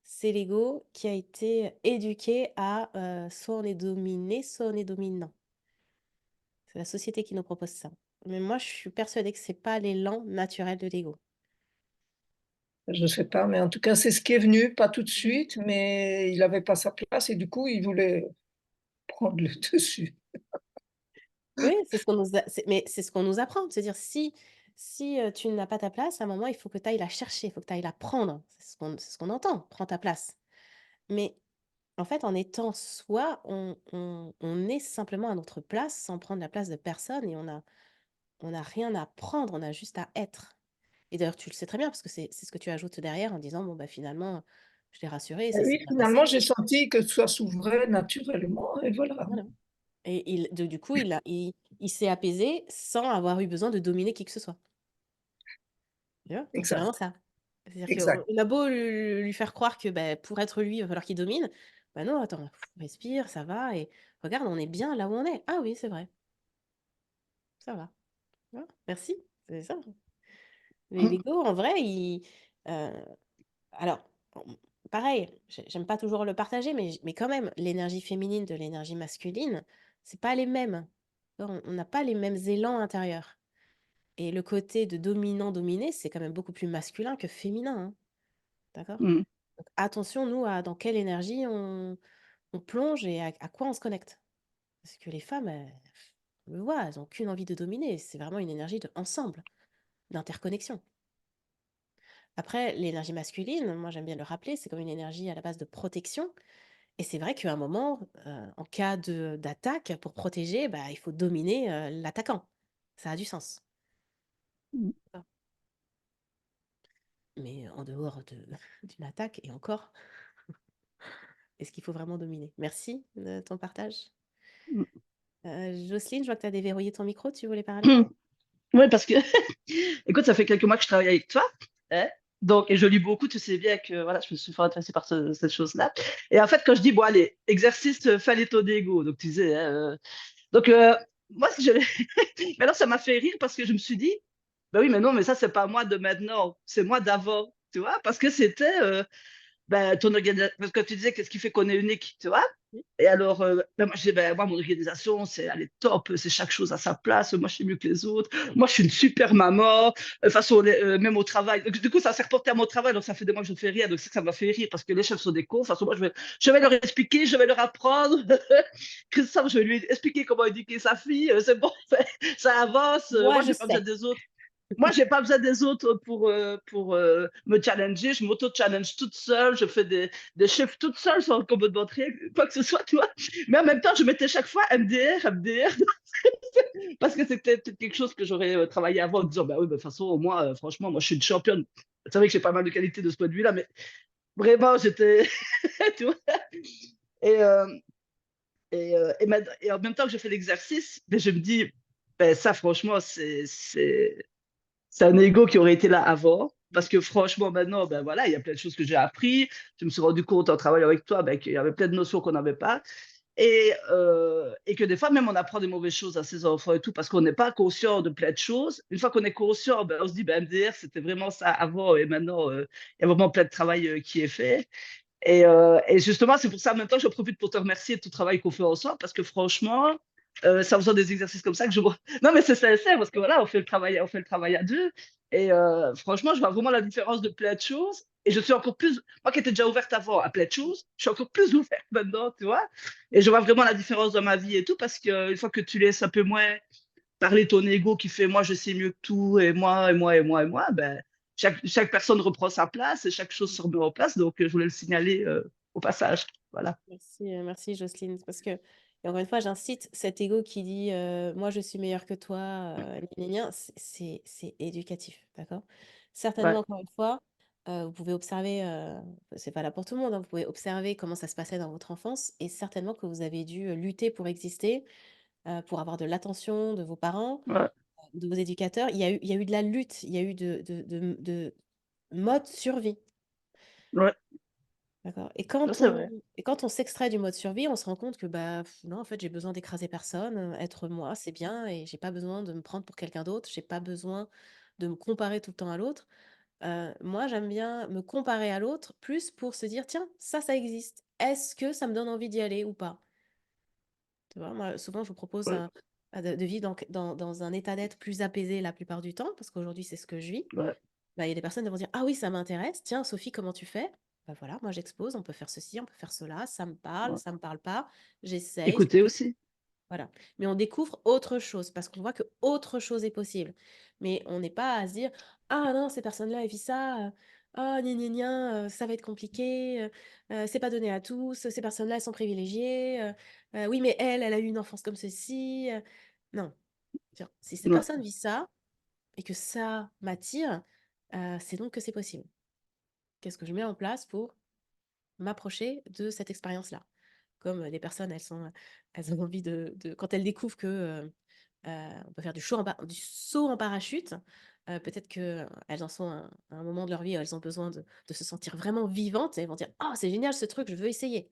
C'est l'ego qui a été éduqué à, soit on est dominé, soit on est dominant. C'est la société qui nous propose ça. Mais moi, je suis persuadée que c'est pas l'élan naturel de l'ego.
Je sais pas, mais en tout cas, c'est ce qui est venu, pas tout de
Mmh.
suite, mais il avait pas sa place et du coup, il voulait prendre le dessus.
Oui, c'est ce qu'on nous a mais c'est ce qu'on nous apprend, de se dire si, tu n'as pas ta place, à un moment, il faut que tu ailles la chercher, il faut que tu ailles la prendre. C'est ce qu'on entend: «Prends ta place». Mais En fait, en étant soi, on est simplement à notre place sans prendre la place de personne et on a rien à prendre, on a juste à être. Et d'ailleurs, tu le sais très bien parce que c'est ce que tu ajoutes derrière en disant: «Bon, bah, finalement, je l'ai rassuré,
Et
ça s'est
oui,
bien
finalement,
passé».
j'ai senti que ça s'ouvrait naturellement et voilà.
Voilà. Et du coup, il s'est apaisé sans avoir eu besoin de dominer qui que ce soit. Tu vois? Donc c'est
Exact,
vraiment ça. C'est-à-dire qu'on
exact.
on a beau lui faire croire que, bah, pour être lui, il va falloir qu'il domine. Bah non, attends, respire, ça va et regarde, on est bien là où on est. Ah oui, c'est vrai, ça va. Tu vois? Merci, c'est ça. Mais
Mmh,
l'ego, en vrai, heu, alors, pareil, j'aime pas toujours le partager, mais quand même, l'énergie féminine de l'énergie masculine, c'est pas les mêmes. On n'a pas les mêmes élans intérieurs. Et le côté de dominant-dominé, c'est quand même beaucoup plus masculin que féminin, hein, d'accord?
mmh,
Donc attention, nous, à dans quelle énergie on plonge et à quoi on se connecte. Parce que les femmes, on le voit, elles ont qu'une envie de dominer. C'est vraiment une énergie de ensemble, d'interconnexion. Après, l'énergie masculine, moi j'aime bien le rappeler, c'est comme une énergie à la base de protection. Et c'est vrai qu'à un moment, en cas d'attaque, pour protéger, bah, il faut dominer l'attaquant. Ça a du sens.
mmh,
Mais en dehors d'une attaque, et encore, est-ce qu'il faut vraiment dominer? Merci de ton partage.
mmh.
Jocelyne, je vois que tu as déverrouillé ton micro, tu voulais parler?
Ouais, parce que écoute, ça fait quelques mois que je travaille avec toi, hein, donc et je lis beaucoup, tu sais bien que voilà, je me suis fort intéressée par cette chose-là et en fait, quand je dis: «Bon allez, exercice, fallait ton ego», donc tu disais, hein, donc moi, si je mais alors ça m'a fait rire parce que je me suis dit: «Bah oui, mais non, mais ça, c'est pas moi de maintenant, c'est moi d'avant», tu vois? Parce que c'était, bah, ton organisa parce que tu disais: «Qu'est-ce qui fait qu'on est unique?» Tu vois?
Oui.
Et alors, bah, moi je dis: «Bah, moi mon organisation, c'est elle est top, c'est chaque chose à sa place, moi je suis mieux que les autres, moi je suis une super maman». De toute façon, les même au travail, donc du coup ça s'est reporté à mon travail, donc ça fait des mois que je fais rire, donc c'est que ça m'a fait rire parce que les chefs sont des cons. De toute façon, moi je vais leur expliquer, je vais leur apprendre. Christophe, je vais lui expliquer comment éduquer sa fille, c'est bon, ça avance,
Moi,
moi
je
j'ai pas besoin
sais.
des autres. Moi, j'ai pas besoin des autres pour me challenger. Je m'auto-challenge toute seule. Je fais des chiffres toute seule sans qu'on me demande rien, quoi que ce soit, tu vois. Mais en même temps, je mettais chaque fois MDR, MDR, parce que c'était peut-être quelque chose que j'aurais travaillé avant en disant, bah oui, bah, de toute façon, moi, franchement, moi, je suis une championne. C'est vrai que j'ai pas mal de qualités de ce point de vue-là, mais vraiment, j'étais, tu vois. Et, et en même temps que je fais l'exercice, ben, je me dis, ben, ça, franchement, c'est un ego qui aurait été là avant. Parce que franchement, maintenant, ben voilà, il y a plein de choses que j'ai appris. Je me suis rendu compte en travaillant avec toi ben, qu'il y avait plein de notions qu'on n'avait pas. Et que des fois, même on apprend des mauvaises choses à ses enfants et tout, parce qu'on n'est pas conscient de plein de choses. Une fois qu'on est conscient, ben, on se dit, ben, MDR, c'était vraiment ça avant, et maintenant, il y a vraiment plein de travail qui est fait. Et justement, c'est pour ça, en même temps, je profite pour te remercier de tout le travail qu'on fait ensemble, parce que franchement, c'est en faisant des exercices comme ça que je vois. Non, mais c'est sincère, parce que voilà, on fait le travail à deux. Et franchement, je vois vraiment la différence de plein de choses. Et je suis encore plus, moi qui étais déjà ouverte avant à plein de choses, je suis encore plus ouverte maintenant, tu vois. Et je vois vraiment la différence dans ma vie et tout, parce qu'une fois que tu laisses un peu moins parler ton ego qui fait moi je sais mieux que tout, et moi, et moi, et moi, et moi, ben, chaque personne reprend sa place et chaque chose se remet en place. Donc, je voulais le signaler au passage. Voilà.
Merci, merci Jocelyne. Parce que, et encore une fois, j'incite, cet ego qui dit moi je suis meilleur que toi, gna, gna, gna, c'est éducatif, d'accord?
Ouais,
Certainement, encore une fois, vous pouvez observer, c'est pas là pour tout le monde, hein, vous pouvez observer comment ça se passait dans votre enfance et certainement que vous avez dû lutter pour exister, pour avoir de l'attention de vos parents,
ouais,
de vos éducateurs. Il y a eu de la lutte, il y a eu de mode survie.
ouais,
D'accord et
ça,
quand
c'est
on
vrai.
et quand on s'extrait du mode survie, on se rend compte que, bah, non, en fait, j'ai besoin d'écraser personne, être moi, c'est bien et j'ai pas besoin de me prendre pour quelqu'un d'autre, j'ai pas besoin de me comparer tout le temps à l'autre. Moi, j'aime bien me comparer à l'autre, plus pour se dire: «Tiens, ça existe. Est-ce que ça me donne envie d'y aller ou pas?» Tu vois? Moi, souvent, je vous propose
Ouais,
de vivre dans un état d'être plus apaisé la plupart du temps, parce qu'aujourd'hui, c'est ce que je vis.
ouais,
Bah, il y a des personnes qui vont dire: «Ah oui, ça m'intéresse. Tiens, Sophie, comment tu fais?» Bah, voilà, moi j'expose, on peut faire ceci, on peut faire cela,
ouais.
ça me parle pas, j'essaye, je
Écoutez
me
aussi.
voilà. Mais on découvre autre chose parce qu'on voit que autre chose est possible. Mais on n'est pas à se dire: «Ah non, ces personnes-là, elles vivent ça, oh, gna gna gna, ça va être compliqué, c'est pas donné à tous, ces personnes-là, elles sont privilégiées, oui, mais elle a eu une enfance comme ceci. Non, tiens, si cette
Ouais.
personne vit ça et que ça m'attire, c'est donc que c'est possible. Qu'est-ce que je mets en place pour m'approcher de cette expérience-là? Comme les personnes, elles ont envie quand elles découvrent que on peut faire du saut en parachute, peut-être qu'elles en sont à un moment de leur vie où elles ont besoin de se sentir vraiment vivantes et elles vont dire: «Oh, c'est génial ce truc, je veux essayer».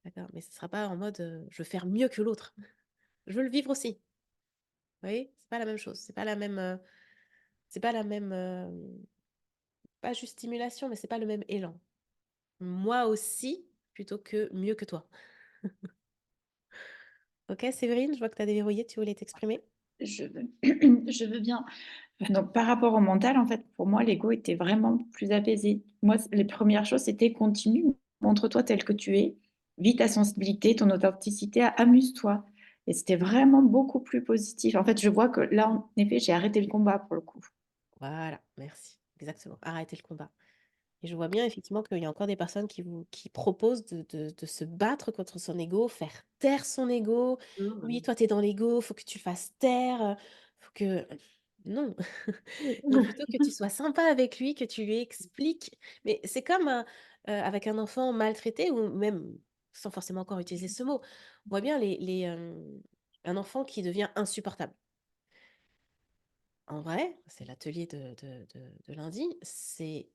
D'accord, mais ce ne sera pas en mode je veux faire mieux que l'autre. Je veux le vivre aussi. Vous voyez? C'est pas la même chose. C'est pas la même, pas juste stimulation, mais c'est pas le même élan. Moi aussi, plutôt que mieux que toi. OK, Séverine, je vois que tu as déverrouillé, tu voulais t'exprimer?
Je veux, je veux bien. Donc, par rapport au mental, en fait, pour moi, l'ego était vraiment plus apaisé. Moi, les premières choses, c'était continue, montre-toi tel que tu es, vis ta sensibilité, ton authenticité, amuse-toi. Et c'était vraiment beaucoup plus positif. En fait, je vois que là, en effet, j'ai arrêté le combat pour le coup.
Voilà, merci. Exactement. Arrêtez le combat. Et je vois bien effectivement qu'il y a encore des personnes qui proposent de se battre contre son ego, faire taire son ego. Oui, toi, tu es dans l'ego, faut que tu le fasses taire, faut que non, mais plutôt que tu sois sympa avec lui, que tu lui expliques. Mais c'est comme, avec un enfant maltraité ou même sans forcément encore utiliser ce mot. On voit bien un enfant qui devient insupportable. En vrai, c'est l'atelier de lundi, c'est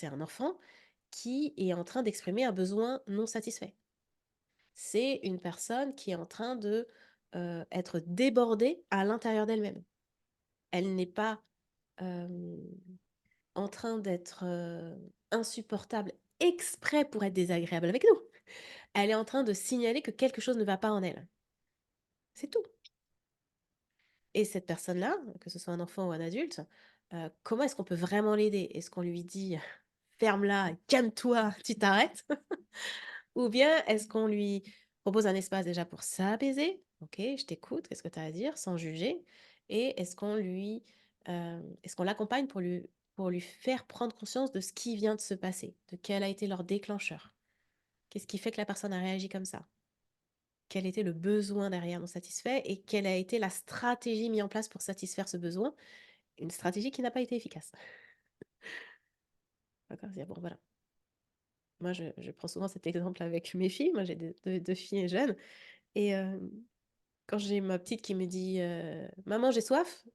un enfant qui est en train d'exprimer un besoin non satisfait. C'est une personne qui est en train être débordée à l'intérieur d'elle-même. Elle n'est pas, hem, en train d'être, insupportable exprès pour être désagréable avec nous. Elle est en train de signaler que quelque chose ne va pas en elle. C'est tout. Et cette personne-là, que ce soit un enfant ou un adulte, comment est-ce qu'on peut vraiment l'aider? Est-ce qu'on lui dit: «Ferme-la, calme-toi, tu t'arrêtes?» Ou bien est-ce qu'on lui propose un espace déjà pour s'apaiser? «OK, je t'écoute, qu'est-ce que tu as à dire?» sans juger. Et est-ce qu'on l'accompagne pour lui faire prendre conscience de ce qui vient de se passer? De quel a été leur déclencheur? Qu'est-ce qui fait que la personne a réagi comme ça? Quel était le besoin derrière non satisfait et quelle a été la stratégie mise en place pour satisfaire ce besoin? Une stratégie qui n'a pas été efficace. D'accord? C'est bon, voilà. Moi, je prends souvent cet exemple avec mes filles. Moi, j'ai 2 filles jeunes et quand j'ai ma petite qui me dit, «Maman, j'ai soif».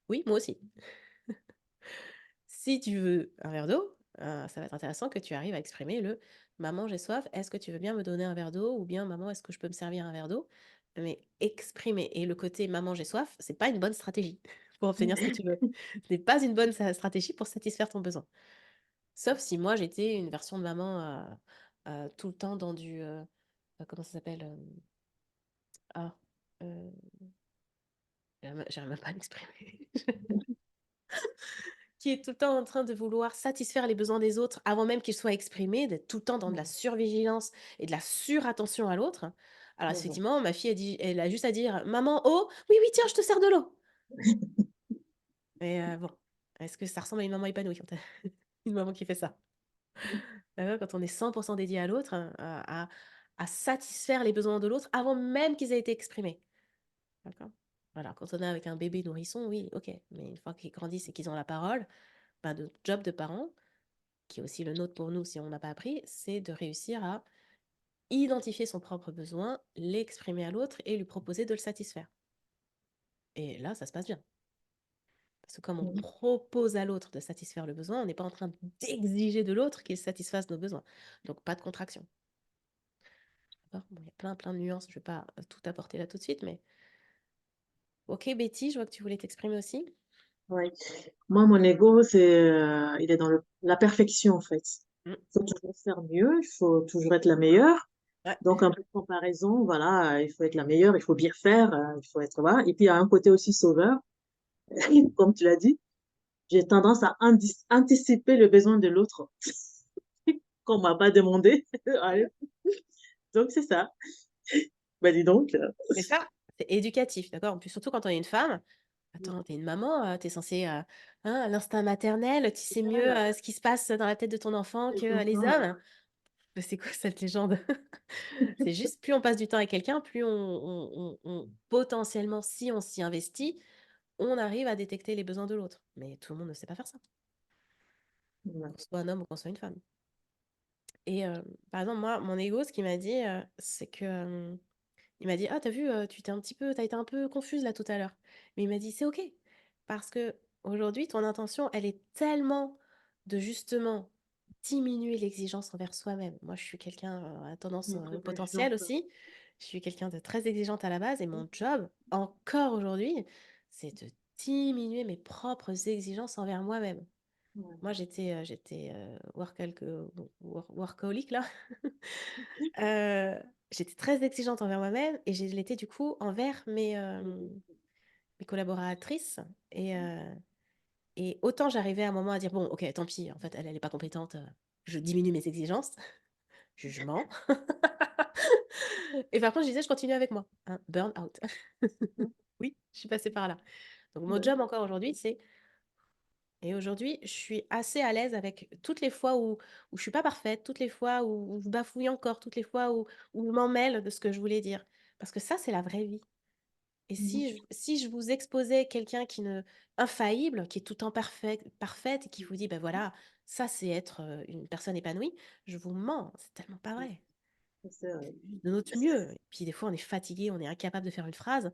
«Oui, moi aussi». Si tu veux un verre d'eau, ça va être intéressant que tu arrives à exprimer le: «Maman, j'ai soif, est-ce que tu veux bien me donner un verre d'eau?» ou bien: «Maman, est-ce que je peux me servir un verre d'eau?» Mais exprimer et le côté: «Maman, j'ai soif», c'est pas une bonne stratégie pour obtenir ce que tu veux. Ce n'est pas une bonne stratégie pour satisfaire ton besoin. Sauf si moi j'étais une version de maman, tout le temps dans comment ça s'appelle? Ah, heu, j'arrive même pas à m'exprimer. Qui est tout le temps en train de vouloir satisfaire les besoins des autres avant même qu'ils soient exprimés, d'être tout le temps dans de la survigilance et de la surattention à l'autre. Alors effectivement, ma fille elle a juste à dire: «Maman, eau? Oui, oui, tiens, je te sers de l'eau». Mais bon, est-ce que ça ressemble à une maman épanouie quand une maman qui fait ça? Quand on est 100 dédié à l'autre, à satisfaire les besoins de l'autre avant même qu'ils aient été exprimés. D'accord? Voilà, quand on est avec un bébé nourrisson, oui, OK, mais une fois qu'ils grandissent et qu'ils ont la parole, ben, notre job de parent, qui est aussi le nôtre pour nous si on n'a pas appris, c'est de réussir à identifier son propre besoin, l'exprimer à l'autre et lui proposer de le satisfaire. Et là, ça se passe bien. Parce que comme on propose à l'autre de satisfaire le besoin, on n'est pas en train d'exiger de l'autre qu'il satisfasse nos besoins. Donc pas de contraction. D'accord? Bon, il y a plein de nuances, je ne vais pas tout apporter là tout de suite, mais OK, Betty, je vois que tu voulais t'exprimer aussi.
Ouais. Moi, mon ego, il est dans la perfection, en fait.
Mm.
Il faut toujours faire mieux, il faut toujours être la meilleure.
Ouais.
Donc, un peu de comparaison, voilà, il faut être la meilleure, il faut bien faire, il faut être, voilà. Et puis, il y a un côté aussi sauveur, comme tu l'as dit. J'ai tendance à anticiper le besoin de l'autre qu'on m'a pas demandé. Ouais. Donc, c'est ça. Bah, dis donc.
Mais ça, c'est éducatif, d'accord? En plus, surtout quand on est une femme, Attends, t'es une maman, tu censée, hein, l'instinct maternel, tu sais mieux, ce qui se passe dans la tête de ton enfant
Les
que, les
enfants,
hommes. Mais c'est quoi cette légende? C'est juste plus on passe du temps avec quelqu'un, plus potentiellement, si on s'y investit, on arrive à détecter les besoins de l'autre. Mais tout le monde ne sait pas faire ça,
ouais.
qu'on soit un homme ou qu'on soit une femme. Et par exemple, moi, mon ego, ce qu'il m'a dit, c'est que, il m'a dit: «Ah, t'as vu, t'as été un peu confuse là tout à l'heure». Mais il m'a dit: «C'est OK, parce que aujourd'hui ton intention, elle est tellement de justement diminuer l'exigence envers soi-même». Moi, je suis quelqu'un, à tendance,
Une très
au
bonne
potentiel
chose.
aussi. Je suis quelqu'un de très exigeante à la base et mon job, encore aujourd'hui, c'est de diminuer mes propres exigences envers moi-même.
Ouais.
Moi, j'étais, workaholic là. Heu, J'étais très exigeante envers moi-même et je l'étais du coup envers mes collaboratrices et autant j'arrivais à un moment à dire: «Bon OK, tant pis, en fait, elle est pas compétente, je diminue mes exigences». Jugement. Et par contre, je disais: «Je continue avec moi», hein, burn out. Oui, je suis passée par là. Donc mon
Ouais.
job encore aujourd'hui, c'est et aujourd'hui, je suis assez à l'aise avec toutes les fois où je suis pas parfaite, toutes les fois où je bafouille encore, toutes les fois où je m'en mêle de ce que je voulais dire. Parce que ça, c'est la vraie vie. Et
Mhm.
si je vous exposais quelqu'un qui ne infaillible, qui est tout le temps parfaite et qui vous dit: «Ben voilà, ça c'est être, une personne épanouie», je vous mens, c'est tellement pas vrai.
C'est vrai.
De notre mieux et puis des fois on est fatigué, on est incapable de faire une phrase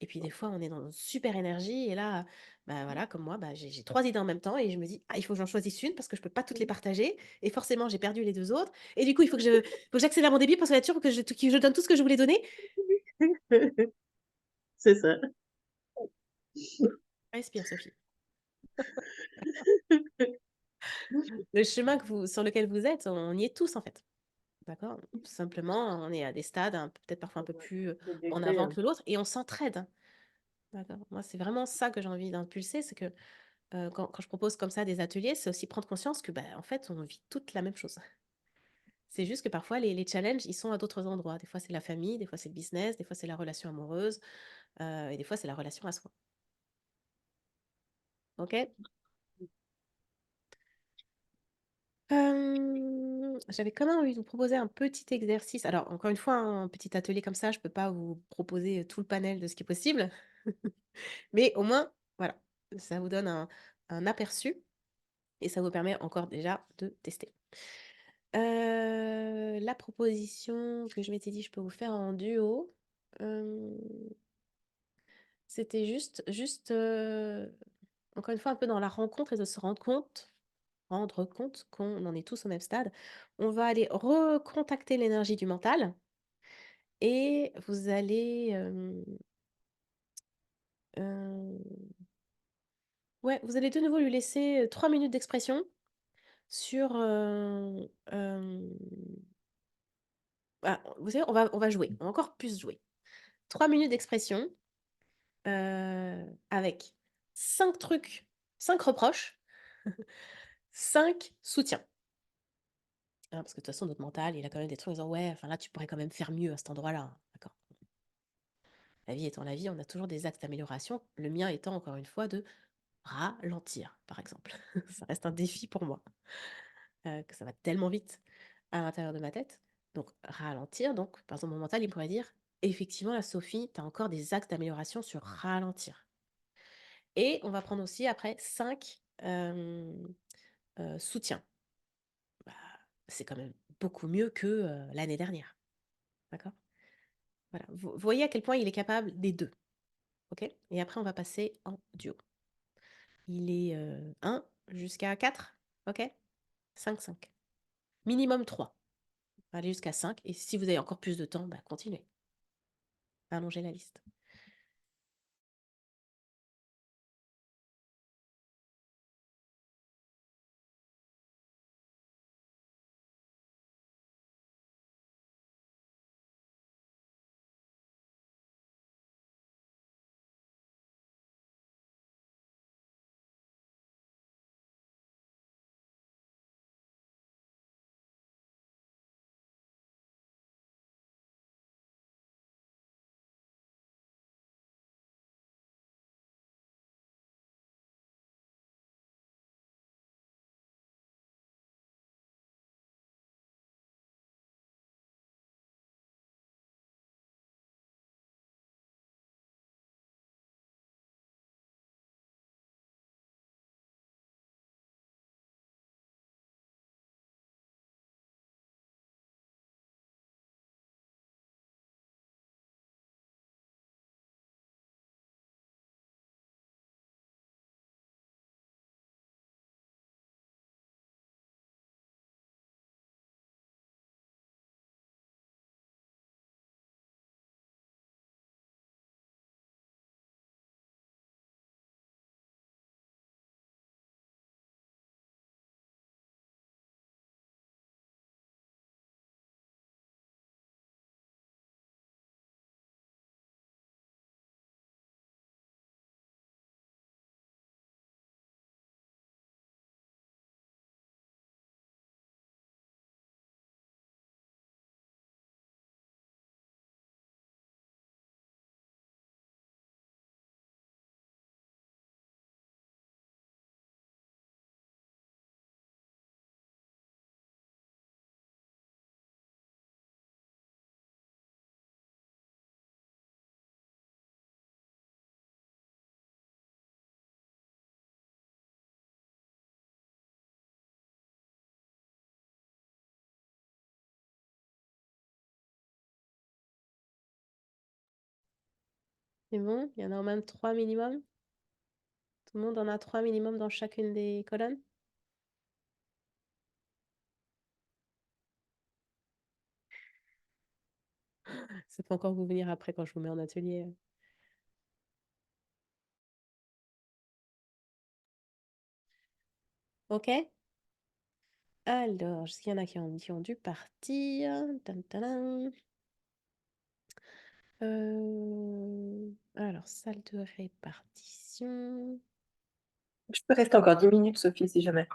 et puis des fois on est dans une super énergie et là, bah, voilà comme moi, bah, j'ai 3 idées en même temps et je me dis: «Ah il faut que j'en choisisse une parce que je peux pas toutes les partager et forcément j'ai perdu les 2 autres et du coup il faut que j'accélère mon débit pour être sûr que je donne tout ce que je voulais donner».
C'est ça.
Respire Sophie. Le chemin sur lequel vous êtes, on y est tous en fait, d'accord? Simplement on est à des stades peut-être parfois un peu plus,
Le
en
degré,
avant que l'autre et on s'entraide, d'accord? Moi c'est vraiment ça que j'ai envie d'impulser, c'est que quand je propose comme ça des ateliers, c'est aussi prendre conscience que, bah, en fait, on vit toutes la même chose. C'est juste que parfois les challenges, ils sont à d'autres endroits. Des fois, c'est la famille, des fois, c'est le business, des fois, c'est la relation amoureuse, et des fois, c'est la relation à soi. OK? J'avais quand même envie de vous proposer un petit exercice. Alors, encore une fois, hein, un petit atelier comme ça, je peux pas vous proposer, tout le panel de ce qui est possible, mais au moins, voilà, ça vous donne un aperçu et ça vous permet encore déjà de tester. La proposition que je m'étais dit: «Je peux vous faire en duo», hem, c'était encore une fois, un peu dans la rencontre et de se rendre compte qu'on en est tous au même stade. On va aller recontacter l'énergie du mental et vous allez, ouais, vous allez de nouveau lui laisser, 3 minutes d'expression sur, vous savez, on va jouer, on va encore plus jouer. 3 minutes d'expression. Avec 5 trucs, 5 reproches, 5 soutiens. Hein, parce que de toute façon, notre mental, il a quand même des trucs en disant: «Ouais, enfin là, tu pourrais quand même faire mieux à cet endroit-là», hein. D'accord. La vie étant la vie, on a toujours des axes d'amélioration. Le mien étant, encore une fois, de ralentir, par exemple. Ça reste un défi pour moi, que ça va tellement vite à l'intérieur de ma tête. Donc ralentir, donc par exemple, mon mental, il pourrait dire: «Effectivement, là, Sophie, tu as encore des axes d'amélioration sur ralentir». Et on va prendre aussi après 5 soutiens. Bah, c'est quand même beaucoup mieux que, l'année dernière, d'accord? Voilà, vous voyez à quel point il est capable des 2, OK? Et après on va passer en duo. Il est, 1 jusqu'à 4, OK? 5, 5. Minimum 3. Aller jusqu'à 5 et si vous avez encore plus de temps, bah, continuez. Allongez la liste. C'est bon? Il y en a au même 3 minimum? Tout le monde en a 3 minimum dans chacune des colonnes? Ça peut encore vous venir après quand je vous mets en atelier. OK? Alors, est-ce qu'il y en a qui ont dû partir? Tan, tadan. Alors, salle de répartition.
Je peux rester encore 10 minutes, Sophie, si jamais.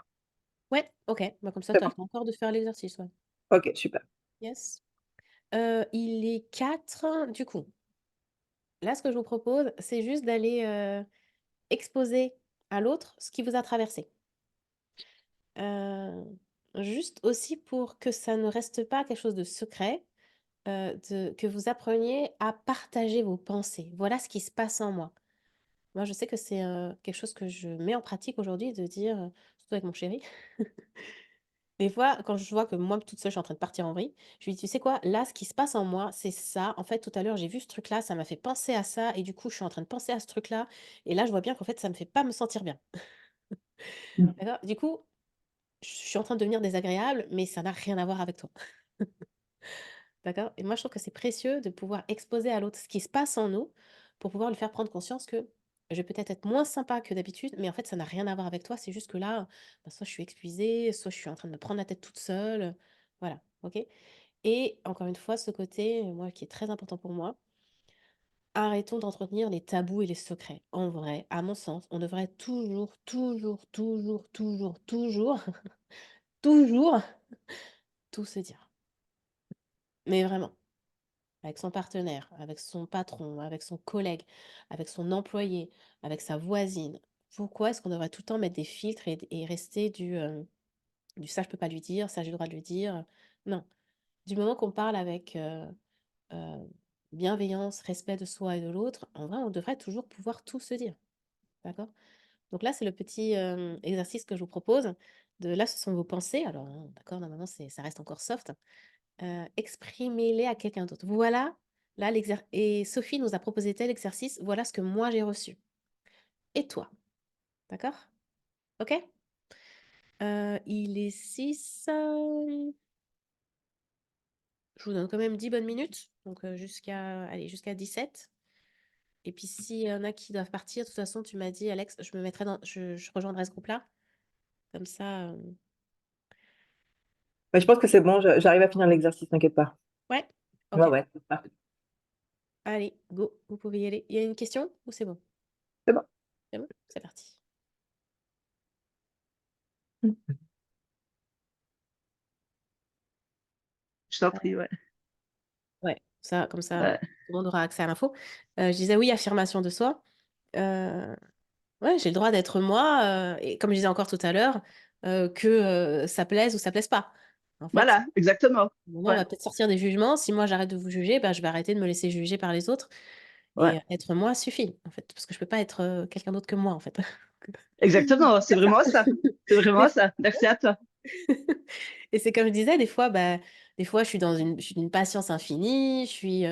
Ouais, OK. Bah, comme ça,
C'est
tu as
bon?
le temps encore de faire l'exercice, ouais.
OK, super.
Yes. Il est 4. Du coup, là, ce que je vous propose, c'est juste d'aller exposer à l'autre ce qui vous a traversé. Euh, Juste aussi pour que ça ne reste pas quelque chose de secret, que vous appreniez à partager vos pensées. Voilà ce qui se passe en moi. Moi, je sais que c'est quelque chose que je mets en pratique aujourd'hui, de dire, surtout avec mon chéri, des fois, quand je vois que moi, toute seule, je suis en train de partir en vrille, je lui dis: «Tu sais quoi? Là, ce qui se passe en moi, c'est ça. En fait, tout à l'heure, j'ai vu ce truc-là, ça m'a fait penser à ça et du coup, je suis en train de penser à ce truc-là et là, je vois bien qu'en fait, ça me fait pas me sentir bien».
Mmh.
D'accord? Du coup, je suis en train de devenir désagréable, mais ça n'a rien à voir avec toi. D'accord? Et moi, je trouve que c'est précieux de pouvoir exposer à l'autre ce qui se passe en nous, pour pouvoir lui faire prendre conscience que je vais peut-être être moins sympa que d'habitude, mais en fait, ça n'a rien à voir avec toi. C'est juste que là, bah, soit je suis épuisée, soit je suis en train de me prendre la tête toute seule. Voilà, OK? Et encore une fois, ce côté, moi, qui est très important pour moi, arrêtons d'entretenir les tabous et les secrets. En vrai, à mon sens, on devrait toujours, toujours, toujours, toujours, toujours, toujours tout se dire. Mais vraiment. Avec son partenaire, avec son patron, avec son collègue, avec son employé, avec sa voisine. Pourquoi est-ce qu'on devrait tout le temps mettre des filtres et rester du ça je peux pas lui dire, ça j'ai le droit de lui dire. Non. Du moment qu'on parle avec euh, bienveillance, respect de soi et de l'autre, en vrai, on devrait toujours pouvoir tout se dire. D'accord? Donc là, c'est le petit exercice que je vous propose. Là, ce sont vos pensées. Alors, hein, d'accord, normalement, ça reste encore soft. Exprimez-les à quelqu'un d'autre. Voilà, là l'exer et Sophie nous a proposé tel exercice, voilà ce que moi j'ai reçu. Et toi? D'accord? OK? Il est 6. Je vous donne quand même 10 bonnes minutes, donc jusqu'à 17. Et puis s'il y en a qui doivent partir, de toute façon, tu m'as dit: «Alex, je rejoindrai ce groupe-là». Comme ça,
Bah, je pense que c'est bon, j'arrive à finir l'exercice, t'inquiète pas.
ouais?
Ouais,
OK.
ouais, c'est parfait.
Allez, go, vous pouvez y aller. Il y a une question ou c'est bon?
C'est bon.
C'est bon? C'est parti.
Mmh.
Je t'en prie, ouais.
Ouais, ça, comme ça,
Ouais.
tout le monde aura accès à l'info. Je disais oui, affirmation de soi. Heu, ouais, j'ai le droit d'être moi, et comme je disais encore tout à l'heure, ça plaise ou ça plaise pas. En fait,
Voilà, exactement.
maintenant, on
Ouais,
va peut-être sortir des jugements. Si moi j'arrête de vous juger, bah, je vais arrêter de me laisser juger par les autres
ouais.
et être moi suffit, en fait, parce que je peux pas être, quelqu'un d'autre que moi, en fait.
Exactement, c'est
C'est ça.
vraiment ça. C'est vraiment
Des
ça. Merci à toi.
Et c'est comme je disais, des fois, bah, des fois, je suis d'une patience infinie, je suis,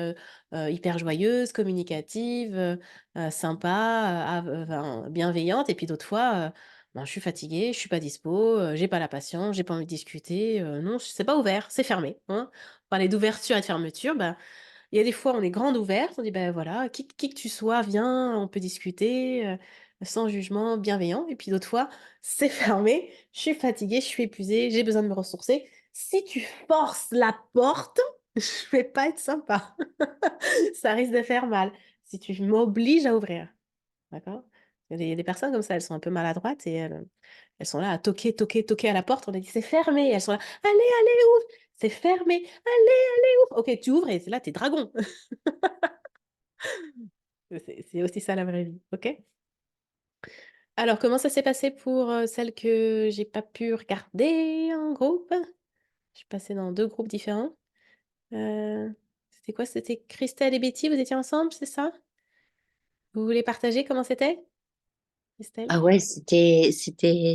hyper joyeuse, communicative, sympa, enfin, bienveillante et puis d'autres fois, ben, je suis fatiguée, je suis pas dispo, j'ai pas la patience, j'ai pas envie de discuter, non, c'est pas ouvert, c'est fermé, hein. Parler d'ouverture et de fermeture, bah, il y a des fois, on est grande ouverte, on dit: «Ben voilà, qui que tu sois, viens, on peut discuter, sans jugement, bienveillant» et puis d'autres fois, c'est fermé, je suis fatiguée, je suis épuisée, j'ai besoin de me ressourcer. Si tu forces la porte, je vais pas être sympa. Ça risque de faire mal. Si tu m'obliges à ouvrir, d'accord? Il y a des personnes comme ça, elles sont un peu maladroites et elles sont là à toquer, toquer, toquer à la porte. On a dit: «C'est fermé». Elles sont là: «Allez, allez, ouvre!» «C'est fermé». «Allez, allez, ouvre!» OK, tu ouvres et là, tu es dragon. C'est aussi ça la vraie vie, OK? Alors comment ça s'est passé pour, celle que j'ai pas pu regarder en groupe? Je suis passée dans 2 groupes différents. C'était quoi? C'était Christelle et Betty, vous étiez ensemble, c'est ça? Vous voulez partager comment c'était? Christelle?
Ah ouais, c'était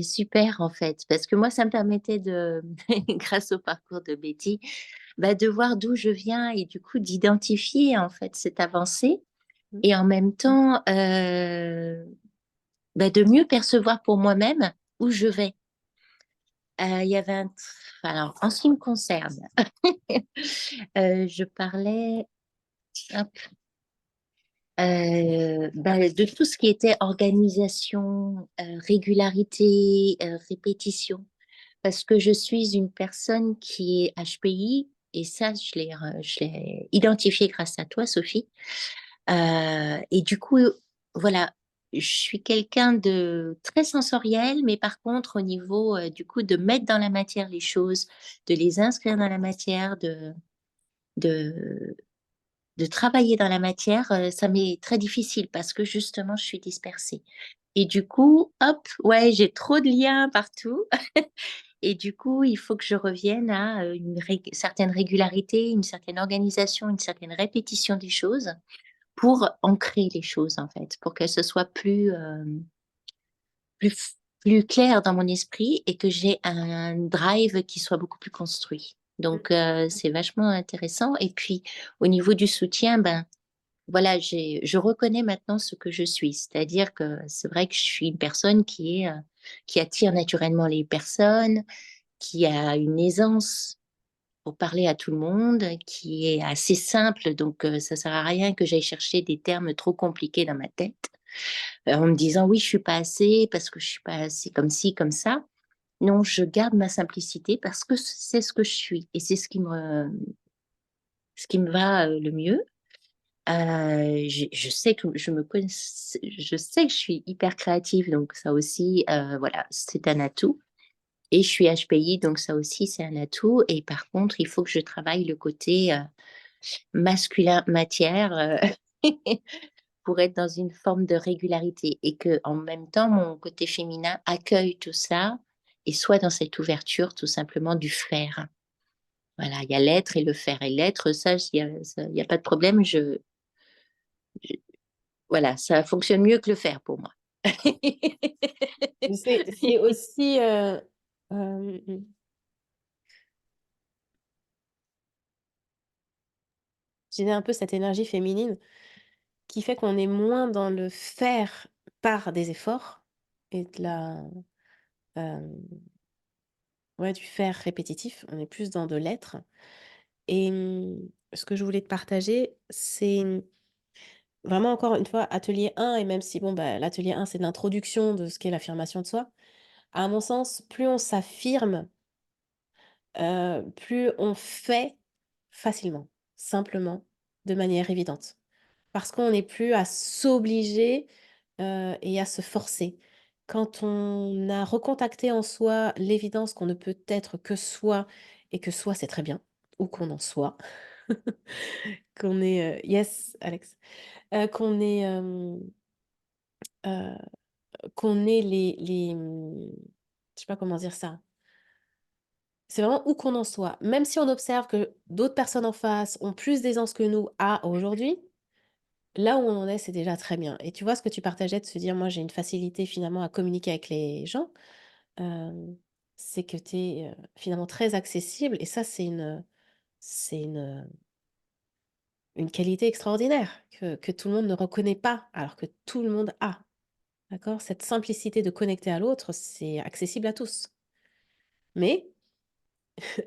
super en fait, parce que moi, ça me permettait de, grâce au parcours de Betty, bah, de voir d'où je viens et du coup d'identifier en fait cette avancée et en même temps, de mieux percevoir pour moi-même où je vais. Il y avait alors, en ce qui me concerne, je parlais hop, de tout ce qui était organisation, régularité, répétition, parce que je suis une personne qui est HPI, et ça, je l'ai identifié grâce à toi, Sophie. Et du coup, voilà, je suis quelqu'un de très sensoriel, mais par contre, au niveau du coup de mettre dans la matière les choses, de les inscrire dans la matière, de, de travailler dans la matière, ça m'est très difficile parce que justement, je suis dispersée. Et du coup, hop, ouais, j'ai trop de liens partout. Et du coup, il faut que je revienne à une certaine régularité, une certaine organisation, une certaine répétition des choses pour ancrer les choses, en fait, pour que ce soit plus clair dans mon esprit et que j'ai un drive qui soit beaucoup plus construit. Donc, c'est vachement intéressant. Et puis, au niveau du soutien, voilà, je reconnais maintenant ce que je suis. C'est-à-dire que c'est vrai que je suis une personne qui attire naturellement les personnes, qui a une aisance pour parler à tout le monde, qui est assez simple, donc ça sert à rien que j'aille chercher des termes trop compliqués dans ma tête, en me disant oui, je suis pas assez parce que je suis pas assez comme ci, comme ça. Non, je garde ma simplicité parce que c'est ce que je suis et c'est ce qui me va le mieux. Je sais que je me connais, je sais que je suis hyper créative, donc ça aussi, voilà, c'est un atout. Et je suis HPI, donc ça aussi, c'est un atout. Et par contre, il faut que je travaille le côté masculin matière pour être dans une forme de régularité et que en même temps, mon côté féminin accueille tout ça et soit dans cette ouverture tout simplement du faire. Voilà, il y a l'être et le faire. Et l'être, ça, il y a pas de problème. Je- voilà, ça fonctionne mieux que le faire pour moi.
C'est aussi j'ai un peu cette énergie féminine qui fait qu'on est moins dans le faire par des efforts et de ouais, du faire répétitif. On est plus dans de l'être. Et ce que je voulais te partager, c'est vraiment encore une fois atelier 1, et même si bon, l'atelier 1, c'est l'introduction de ce qu'est l'affirmation de soi. À mon sens, plus on s'affirme, plus on fait facilement, simplement, de manière évidente. Parce qu'on n'est plus à s'obliger, et à se forcer. Quand on a recontacté en soi l'évidence qu'on ne peut être que soi et que soi, c'est très bien, ou qu'on en soit, qu'on est, yes, Alex, qu'on est, heu, qu'on est je sais pas comment dire ça. C'est vraiment où qu'on en soit. Même si on observe que d'autres personnes en face ont plus d'aisance que nous à aujourd'hui, là où on en est, c'est déjà très bien. Et tu vois ce que tu partageais de se dire: «Moi, j'ai une facilité finalement à communiquer avec les gens», hem, c'est que tu es, finalement très accessible, et ça, c'est une qualité extraordinaire que tout le monde ne reconnaît pas, alors que tout le monde a. D'accord? Cette simplicité de connecter à l'autre, c'est accessible à tous. Mais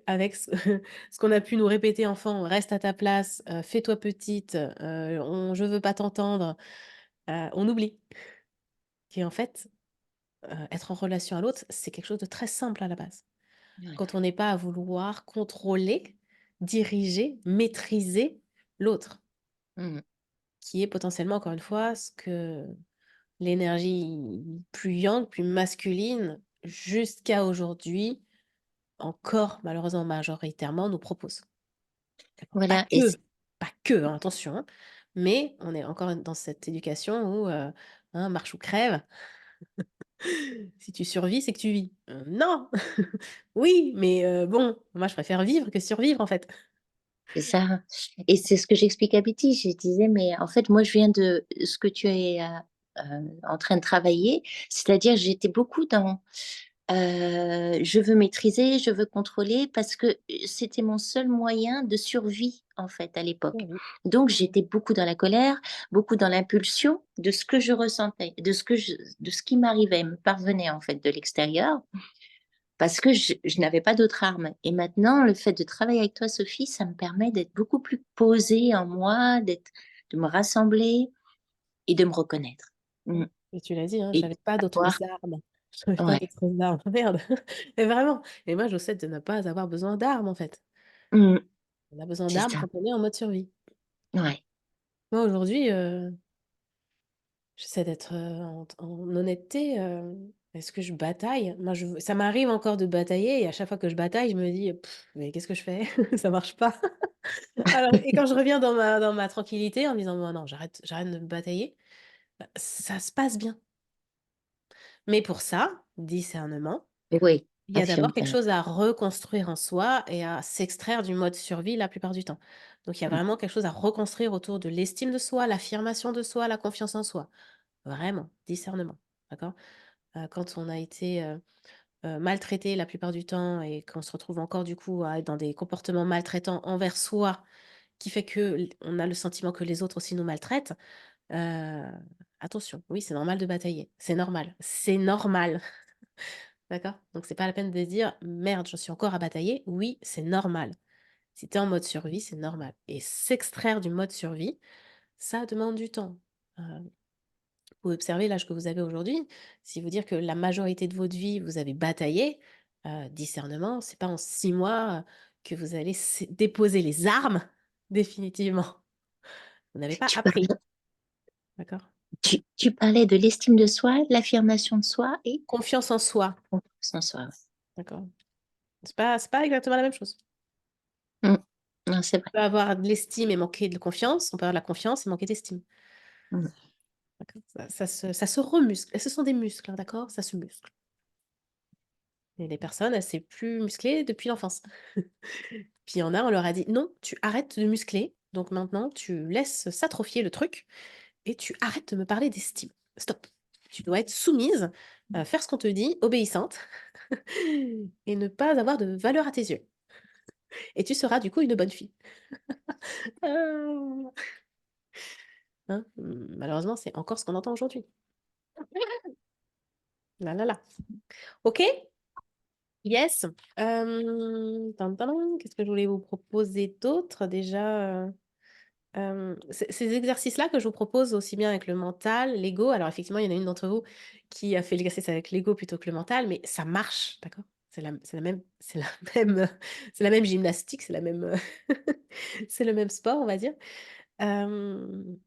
avec ce qu'on a pu nous répéter enfant: «Reste à ta place, fais-toi petite, je veux pas t'entendre», on oublie qu'en fait, être en relation à l'autre, c'est quelque chose de très simple à la base.
Ouais.
Quand on n'est pas à vouloir contrôler, diriger, maîtriser l'autre,
Mhm.
qui est potentiellement, encore une fois, ce que l'énergie plus yang, plus masculine, jusqu'à aujourd'hui, encore malheureusement majoritairement, nous propose. D'accord?
Voilà,
Pas que, hein, attention, hein, mais on est encore dans cette éducation où, hein, marche ou crève. Si tu survis, c'est que tu vis. Non! Oui, mais bon, moi je préfère vivre que survivre en fait.
c'est ça. Et c'est ce que j'explique à Betty. Je disais, mais en fait, moi, je viens de ce que tu es en train de travailler. C'est-à-dire, j'étais beaucoup dans Je veux maîtriser, je veux contrôler parce que, c'était mon seul moyen de survie, en fait, à l'époque.
Oui.
Donc j'étais beaucoup dans la colère, beaucoup dans l'impulsion de ce que je ressentais, de ce qui m'arrivait, me parvenait, en fait, de l'extérieur, parce que je n'avais pas d'autre arme et maintenant, le fait de travailler avec toi, Sophie, ça me permet d'être beaucoup plus posée en moi, de me rassembler et de me reconnaître. Mmh
Et tu l'as dit, hein,
et
j'avais pas
de
d'autres
savoir
armes. J'avais pas
ouais.
d'autres armes. Merde. Mais vraiment. Et moi, je sais de ne pas avoir besoin d'armes, en fait.
Mmh.
On a besoin
C'est
d'armes
ça.
quand on est en mode survie.
Ouais.
Moi, aujourd'hui, j'essaie d'être, en honnêteté, est-ce que je bataille? Moi, ça m'arrive encore de batailler et à chaque fois que je bataille, je me dis: «Mais qu'est-ce que je fais? Ça marche pas». Alors et quand je reviens dans ma tranquillité en me disant: «Bon non, j'arrête de me batailler», bah, ça se passe bien. Mais pour ça, discernement,
Oui,
il y a d'abord quelque
affirme-toi.
chose à reconstruire en soi et à s'extraire du mode survie la plupart du temps. Donc il y a
Mmh.
vraiment quelque chose à reconstruire autour de l'estime de soi, l'affirmation de soi, la confiance en soi. Vraiment, discernement, d'accord? Quand on a été, maltraité la plupart du temps et qu'on se retrouve encore du coup à être dans des comportements maltraitants envers soi, qui fait que on a le sentiment que les autres aussi nous maltraitent, heu, attention, oui, c'est normal de batailler. C'est normal, c'est normal. D'accord? Donc c'est pas la peine de dire: «Merde, je suis encore à batailler». Oui, c'est normal. Si tu es en mode survie, c'est normal et s'extraire du mode survie, ça demande du temps. Heu, vous pouvez observer l'âge que vous avez aujourd'hui. Si vous dire que la majorité de votre vie, vous avez bataillé, discernement, c'est pas en 6 mois, que vous allez déposer les armes définitivement. Vous n'avez pas
Tu
appris,
parlais
d'accord?
tu parlais de l'estime de soi, l'affirmation de soi et
Confiance en soi,
confiance en soi, ouais.
d'accord? C'est pas exactement la même chose.
Mmh. Non, c'est vrai.
On peut avoir de l'estime et manquer de confiance, on peut avoir de la confiance et manquer d'estime.
Mmh.
D'accord? Ça se remuscle et ce sont des muscles, hein, d'accord? Ça se muscle et les personnes, c'est plus musclé depuis l'enfance. Puis il y en a, on leur a dit: «Non, tu arrêtes de muscler, donc maintenant tu laisses s'atrophier le truc et tu arrêtes de me parler d'estime. Stop. Tu dois être soumise, faire ce qu'on te dit, obéissante et ne pas avoir de valeur à tes yeux et tu seras du coup une bonne fille». Ah! Hein? Malheureusement, c'est encore ce qu'on entend aujourd'hui. Là, là, là. OK? Yes. Tin tin, qu'est-ce que je voulais vous proposer d'autre déjà, ces exercices-là que je vous propose aussi bien avec le mental, l'ego, alors effectivement, il y en a une d'entre vous qui a fait l'exercice avec l'ego plutôt que le mental, mais ça marche, d'accord? C'est la même gymnastique, c'est la même, c'est le même sport, on va dire. Hem,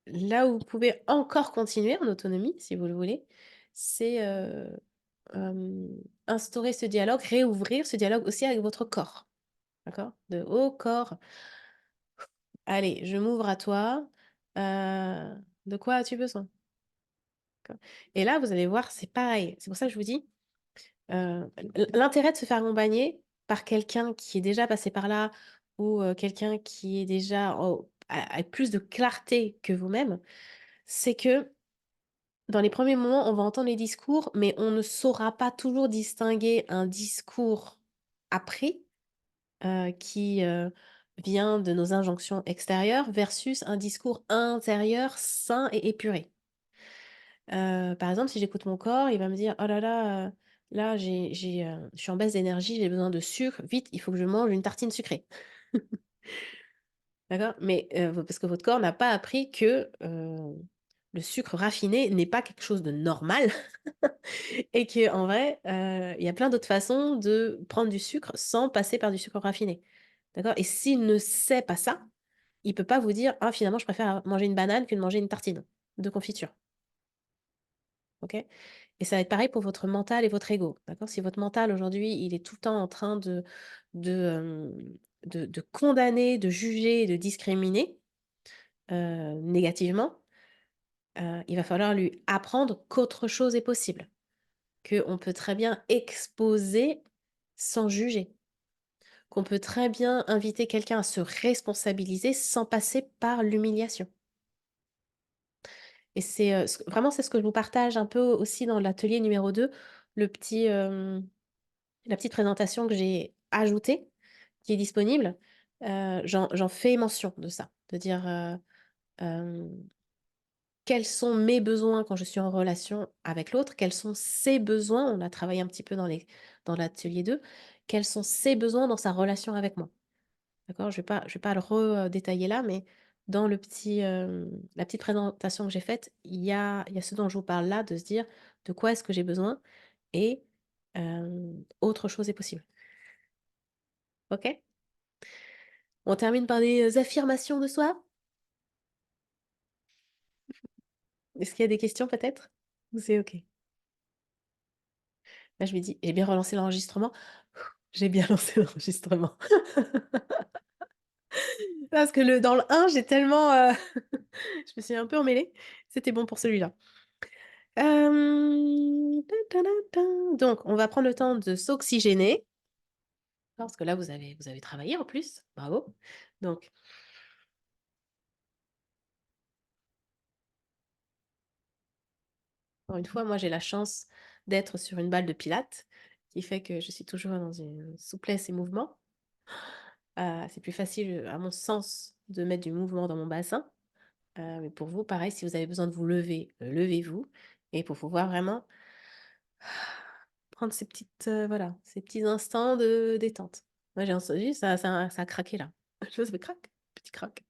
Là où vous pouvez encore continuer en autonomie, si vous le voulez, c'est, instaurer ce dialogue, réouvrir ce dialogue aussi avec votre corps, d'accord? De: «Oh corps, allez, je m'ouvre à toi, de quoi as-tu besoin?» D'accord et là, vous allez voir, c'est pareil. C'est pour ça que je vous dis, l'intérêt de se faire accompagner par quelqu'un qui est déjà passé par là ou, quelqu'un qui est déjà a plus de clarté que vous-même, c'est que dans les premiers moments, on va entendre les discours, mais on ne saura pas toujours distinguer un discours appris, qui, vient de nos injonctions extérieures versus un discours intérieur sain et épuré. Par exemple, si j'écoute mon corps, il va me dire: «Oh là là, là je suis en baisse d'énergie, j'ai besoin de sucre, vite, il faut que je mange une tartine sucrée». D'accord? Mais, parce que votre corps n'a pas appris que, le sucre raffiné n'est pas quelque chose de normal et qu'en vrai, il y a plein d'autres façons de prendre du sucre sans passer par du sucre raffiné. D'accord? Et s'il ne sait pas ça, il peut pas vous dire: «Ah finalement je préfère manger une banane que de manger une tartine de confiture». OK? Et ça va être pareil pour votre mental et votre ego, d'accord? Si votre mental aujourd'hui, il est tout le temps en train de, de condamner, de juger et de discriminer, négativement, il va falloir lui apprendre qu'autre chose est possible, qu'on peut très bien exposer sans juger, qu'on peut très bien inviter quelqu'un à se responsabiliser sans passer par l'humiliation. Et c'est, vraiment c'est ce que je vous partage un peu aussi dans l'atelier numéro 2. le petit, la petite présentation que j'ai ajoutée, qui est disponible, j'en fais mention de ça, de dire, hem, quels sont mes besoins quand je suis en relation avec l'autre, quels sont ses besoins, on a travaillé un petit peu dans l'atelier 2, quels sont ses besoins dans sa relation avec moi. D'accord? Je vais pas le redétailler là, mais dans la petite présentation que j'ai faite, il y a ce dont je vous parle là, de se dire: «De quoi est-ce que j'ai besoin?» et autre chose est possible. OK? On termine par des, affirmations de soi? Est-ce qu'il y a des questions peut-être? Ou c'est OK? Là, je me dis: «J'ai bien relancé l'enregistrement?» J'ai bien lancé l'enregistrement. Parce que dans le un, j'ai tellement, je me suis un peu emmêlée. C'était bon pour celui-là. Ta ta ta ta. Donc on va prendre le temps de s'oxygéner, parce que là vous avez travaillé en plus, bravo. Donc encore une fois, moi j'ai la chance d'être sur une balle de pilates, qui fait que je suis toujours dans une souplesse et mouvement. C'est plus facile, à mon sens, de mettre du mouvement dans mon bassin, mais pour vous, pareil, si vous avez besoin de vous lever, levez-vous et pour pouvoir vraiment prendre ces petites, voilà, ces petits instants de détente. Moi, j'ai entendu ça a craqué là. Je vois ça fait crac, petit crac.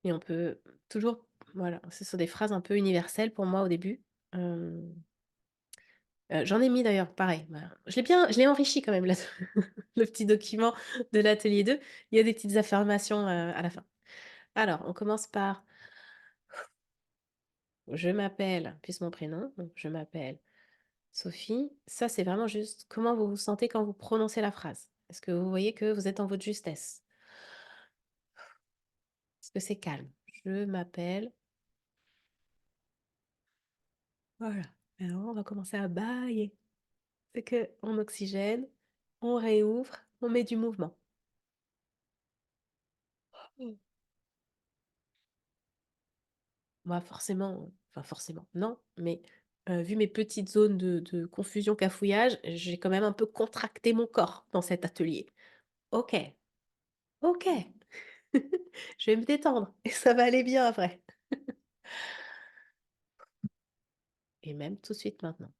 Et on peut toujours voilà, ce sont des phrases un peu universelles pour moi au début. Hem, j'en ai mis d'ailleurs pareil, bah, je l'ai enrichi quand même là, le petit document de l'atelier 2. Il y a des petites affirmations, à la fin. Alors, on commence par: «Je m'appelle», puis mon prénom, donc je m'appelle Sophie. Ça, c'est vraiment juste comment vous vous sentez quand vous prononcez la phrase. Est-ce que vous voyez que vous êtes dans votre justesse? Est-ce que c'est calme? Je m'appelle voilà. Alors on va commencer à bâiller. C'est que on oxygène, on réouvre, on met du mouvement. Mmh. Moi forcément, enfin forcément, non, mais vu mes petites zones de confusion, cafouillage, j'ai quand même un peu contracté mon corps dans cet atelier. OK, OK. Je vais me détendre et ça va aller bien après et même tout de suite maintenant.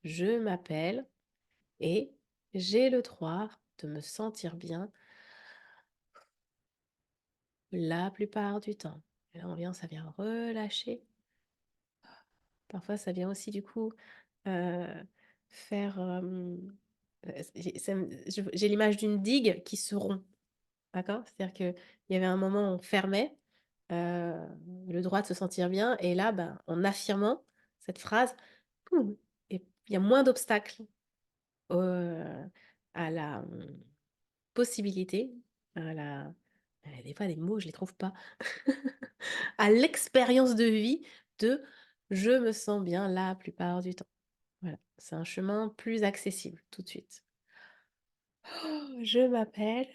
Je m'appelle et j'ai le droit de me sentir bien la plupart du temps. Et là, ça vient relâcher. Parfois, ça vient aussi du coup, heu, faire, j'ai l'image d'une digue qui se rompt, d'accord? C'est-à-dire qu'il y avait un moment où on fermait, heu, le droit de se sentir bien et là, ben, en affirmant cette phrase, poum et il y a moins d'obstacles, à la, possibilité, à la des fois les mots je les trouve pas, à l'expérience de vie de: «Je me sens bien la plupart du temps». Voilà, c'est un chemin plus accessible tout de suite. Oh, je m'appelle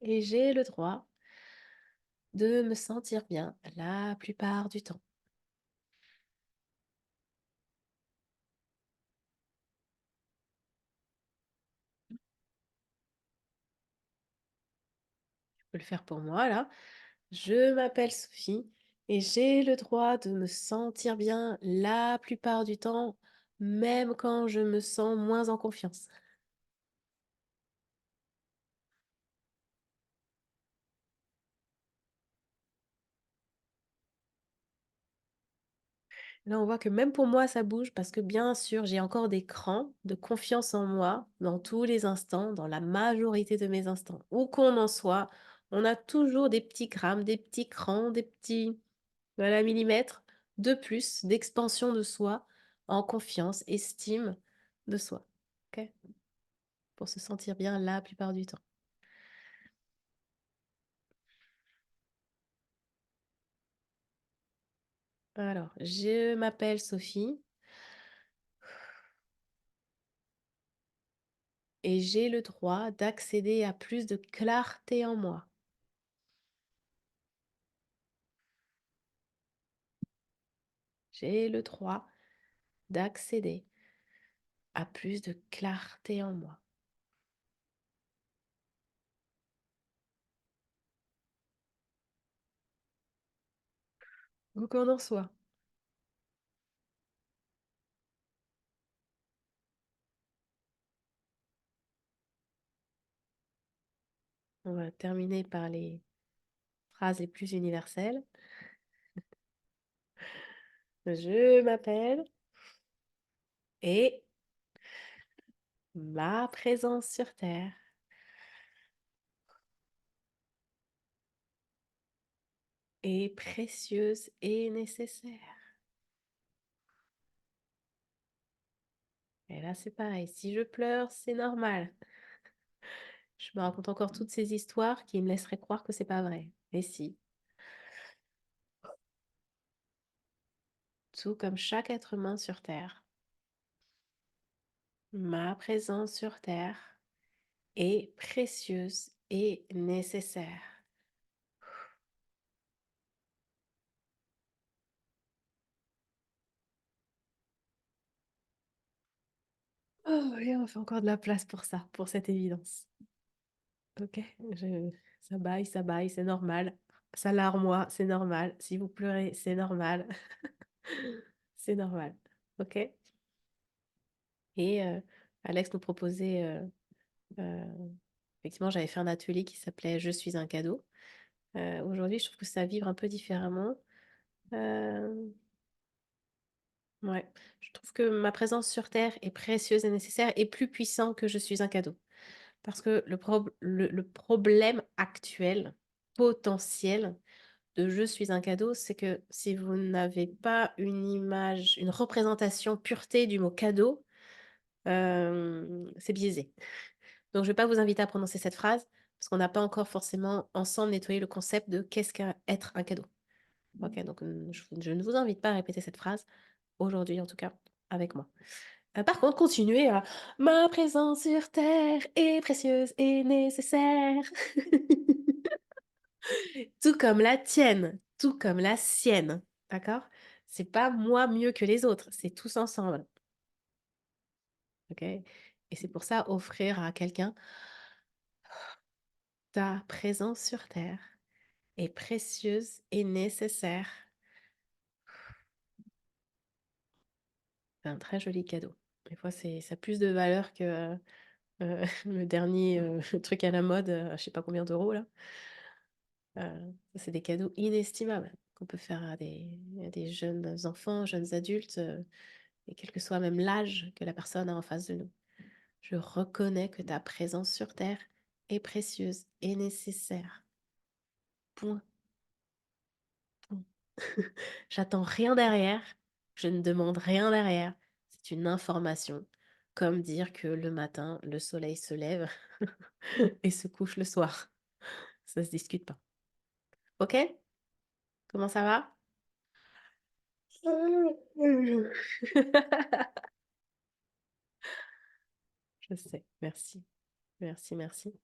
et j'ai le droit de me sentir bien la plupart du temps. Je peux le faire pour moi là. Je m'appelle Sophie et j'ai le droit de me sentir bien la plupart du temps, même quand je me sens moins en confiance. Là, on voit que même pour moi, ça bouge parce que bien sûr, j'ai encore des crans de confiance en moi dans tous les instants, dans la majorité de mes instants. Où qu'on en soit, on a toujours des petits grammes, des petits crans, des petits voilà, millimètres de plus d'expansion de soi en confiance, estime de soi. Ok. Pour se sentir bien la plupart du temps. Alors, je m'appelle Sophie et j'ai le droit d'accéder à plus de clarté en moi. J'ai le droit d'accéder à plus de clarté en moi. Où qu'on en soit. On va terminer par les phrases les plus universelles. Je m'appelle et ma présence sur Terre est précieuse et nécessaire. Et là, c'est pareil. Si je pleure, c'est normal. Je me raconte encore toutes ces histoires qui me laisseraient croire que c'est pas vrai. Mais si. Tout comme chaque être humain sur Terre, ma présence sur Terre est précieuse et nécessaire. Oh, et on fait encore de la place pour ça, pour cette évidence. Ok, ça baille, c'est normal. Ça larmoie, c'est normal. Si vous pleurez, c'est normal. C'est normal. Ok? Et Alex nous proposait, euh, effectivement, j'avais fait un atelier qui s'appelait Je suis un cadeau. Aujourd'hui, je trouve que ça vibre un peu différemment. Euh, ouais, je trouve que ma présence sur Terre est précieuse et nécessaire et plus puissant que je suis un cadeau. Parce que le problème actuel, potentiel, de je suis un cadeau, c'est que si vous n'avez pas une image, une représentation pureté du mot cadeau, c'est biaisé. Donc, je ne vais pas vous inviter à prononcer cette phrase parce qu'on n'a pas encore forcément ensemble nettoyé le concept de qu'est-ce qu'être un cadeau. Ok, donc je ne vous invite pas à répéter cette phrase aujourd'hui, en tout cas, avec moi. Par contre, continuez à ma présence sur Terre est précieuse et nécessaire. Tout comme la tienne, tout comme la sienne. D'accord? C'est pas moi mieux que les autres, c'est tous ensemble. Ok? Et c'est pour ça, offrir à quelqu'un ta présence sur Terre est précieuse et nécessaire. C'est un très joli cadeau. Des fois, ça a plus de valeur que le dernier truc à la mode, je sais pas combien d'euros là. C'est des cadeaux inestimables qu'on peut faire à des jeunes enfants, jeunes adultes, et quel que soit même l'âge que la personne a en face de nous. Je reconnais que ta présence sur Terre est précieuse et nécessaire. Point. Point. J'attends rien derrière, je ne demande rien derrière. C'est une information, comme dire que le matin, le soleil se lève et se couche le soir. Ça se discute pas. Ok? Comment ça va? Je sais, merci. Merci, merci.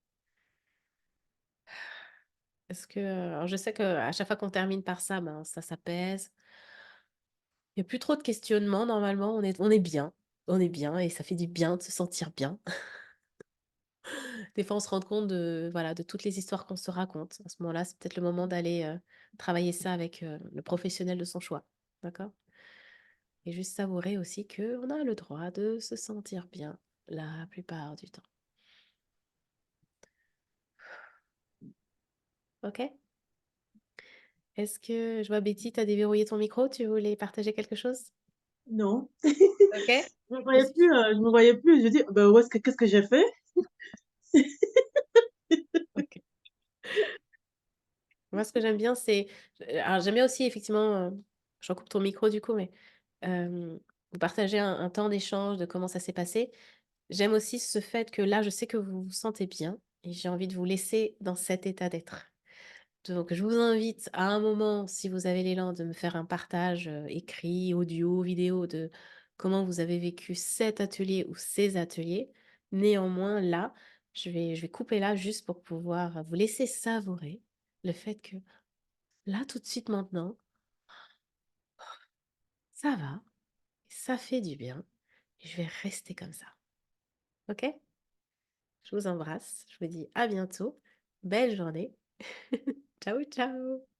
Est-ce que, alors je sais qu'à chaque fois qu'on termine par ça, ben, ça s'apaise. Il n'y a plus trop de questionnements normalement, on est bien. On est bien et ça fait du bien de se sentir bien. Des fois, on se rend compte de, voilà, de toutes les histoires qu'on se raconte. À ce moment-là, c'est peut-être le moment d'aller travailler ça avec le professionnel de son choix. D'accord? Et juste savourer aussi qu'on a le droit de se sentir bien la plupart du temps. Ok? Est-ce que, je vois Betty, tu as déverrouillé ton micro, tu voulais partager quelque chose?
Non,
Ok?
je me voyais plus. Je dis, ben, qu'est-ce que j'ai fait?
Ok. Moi, ce que j'aime bien, c'est. Alors, j'aime bien aussi, effectivement, j'en coupe ton micro du coup, mais vous partagez un temps d'échange de comment ça s'est passé. J'aime aussi ce fait que là, je sais que vous vous sentez bien et j'ai envie de vous laisser dans cet état d'être. Donc, je vous invite à un moment, si vous avez l'élan, de me faire un partage écrit, audio, vidéo de comment vous avez vécu cet atelier ou ces ateliers. Néanmoins, là, je vais couper là juste pour pouvoir vous laisser savourer le fait que là, tout de suite maintenant, ça va, ça fait du bien, et je vais rester comme ça. Ok? Je vous embrasse, je vous dis à bientôt. Belle journée. Ciao, ciao!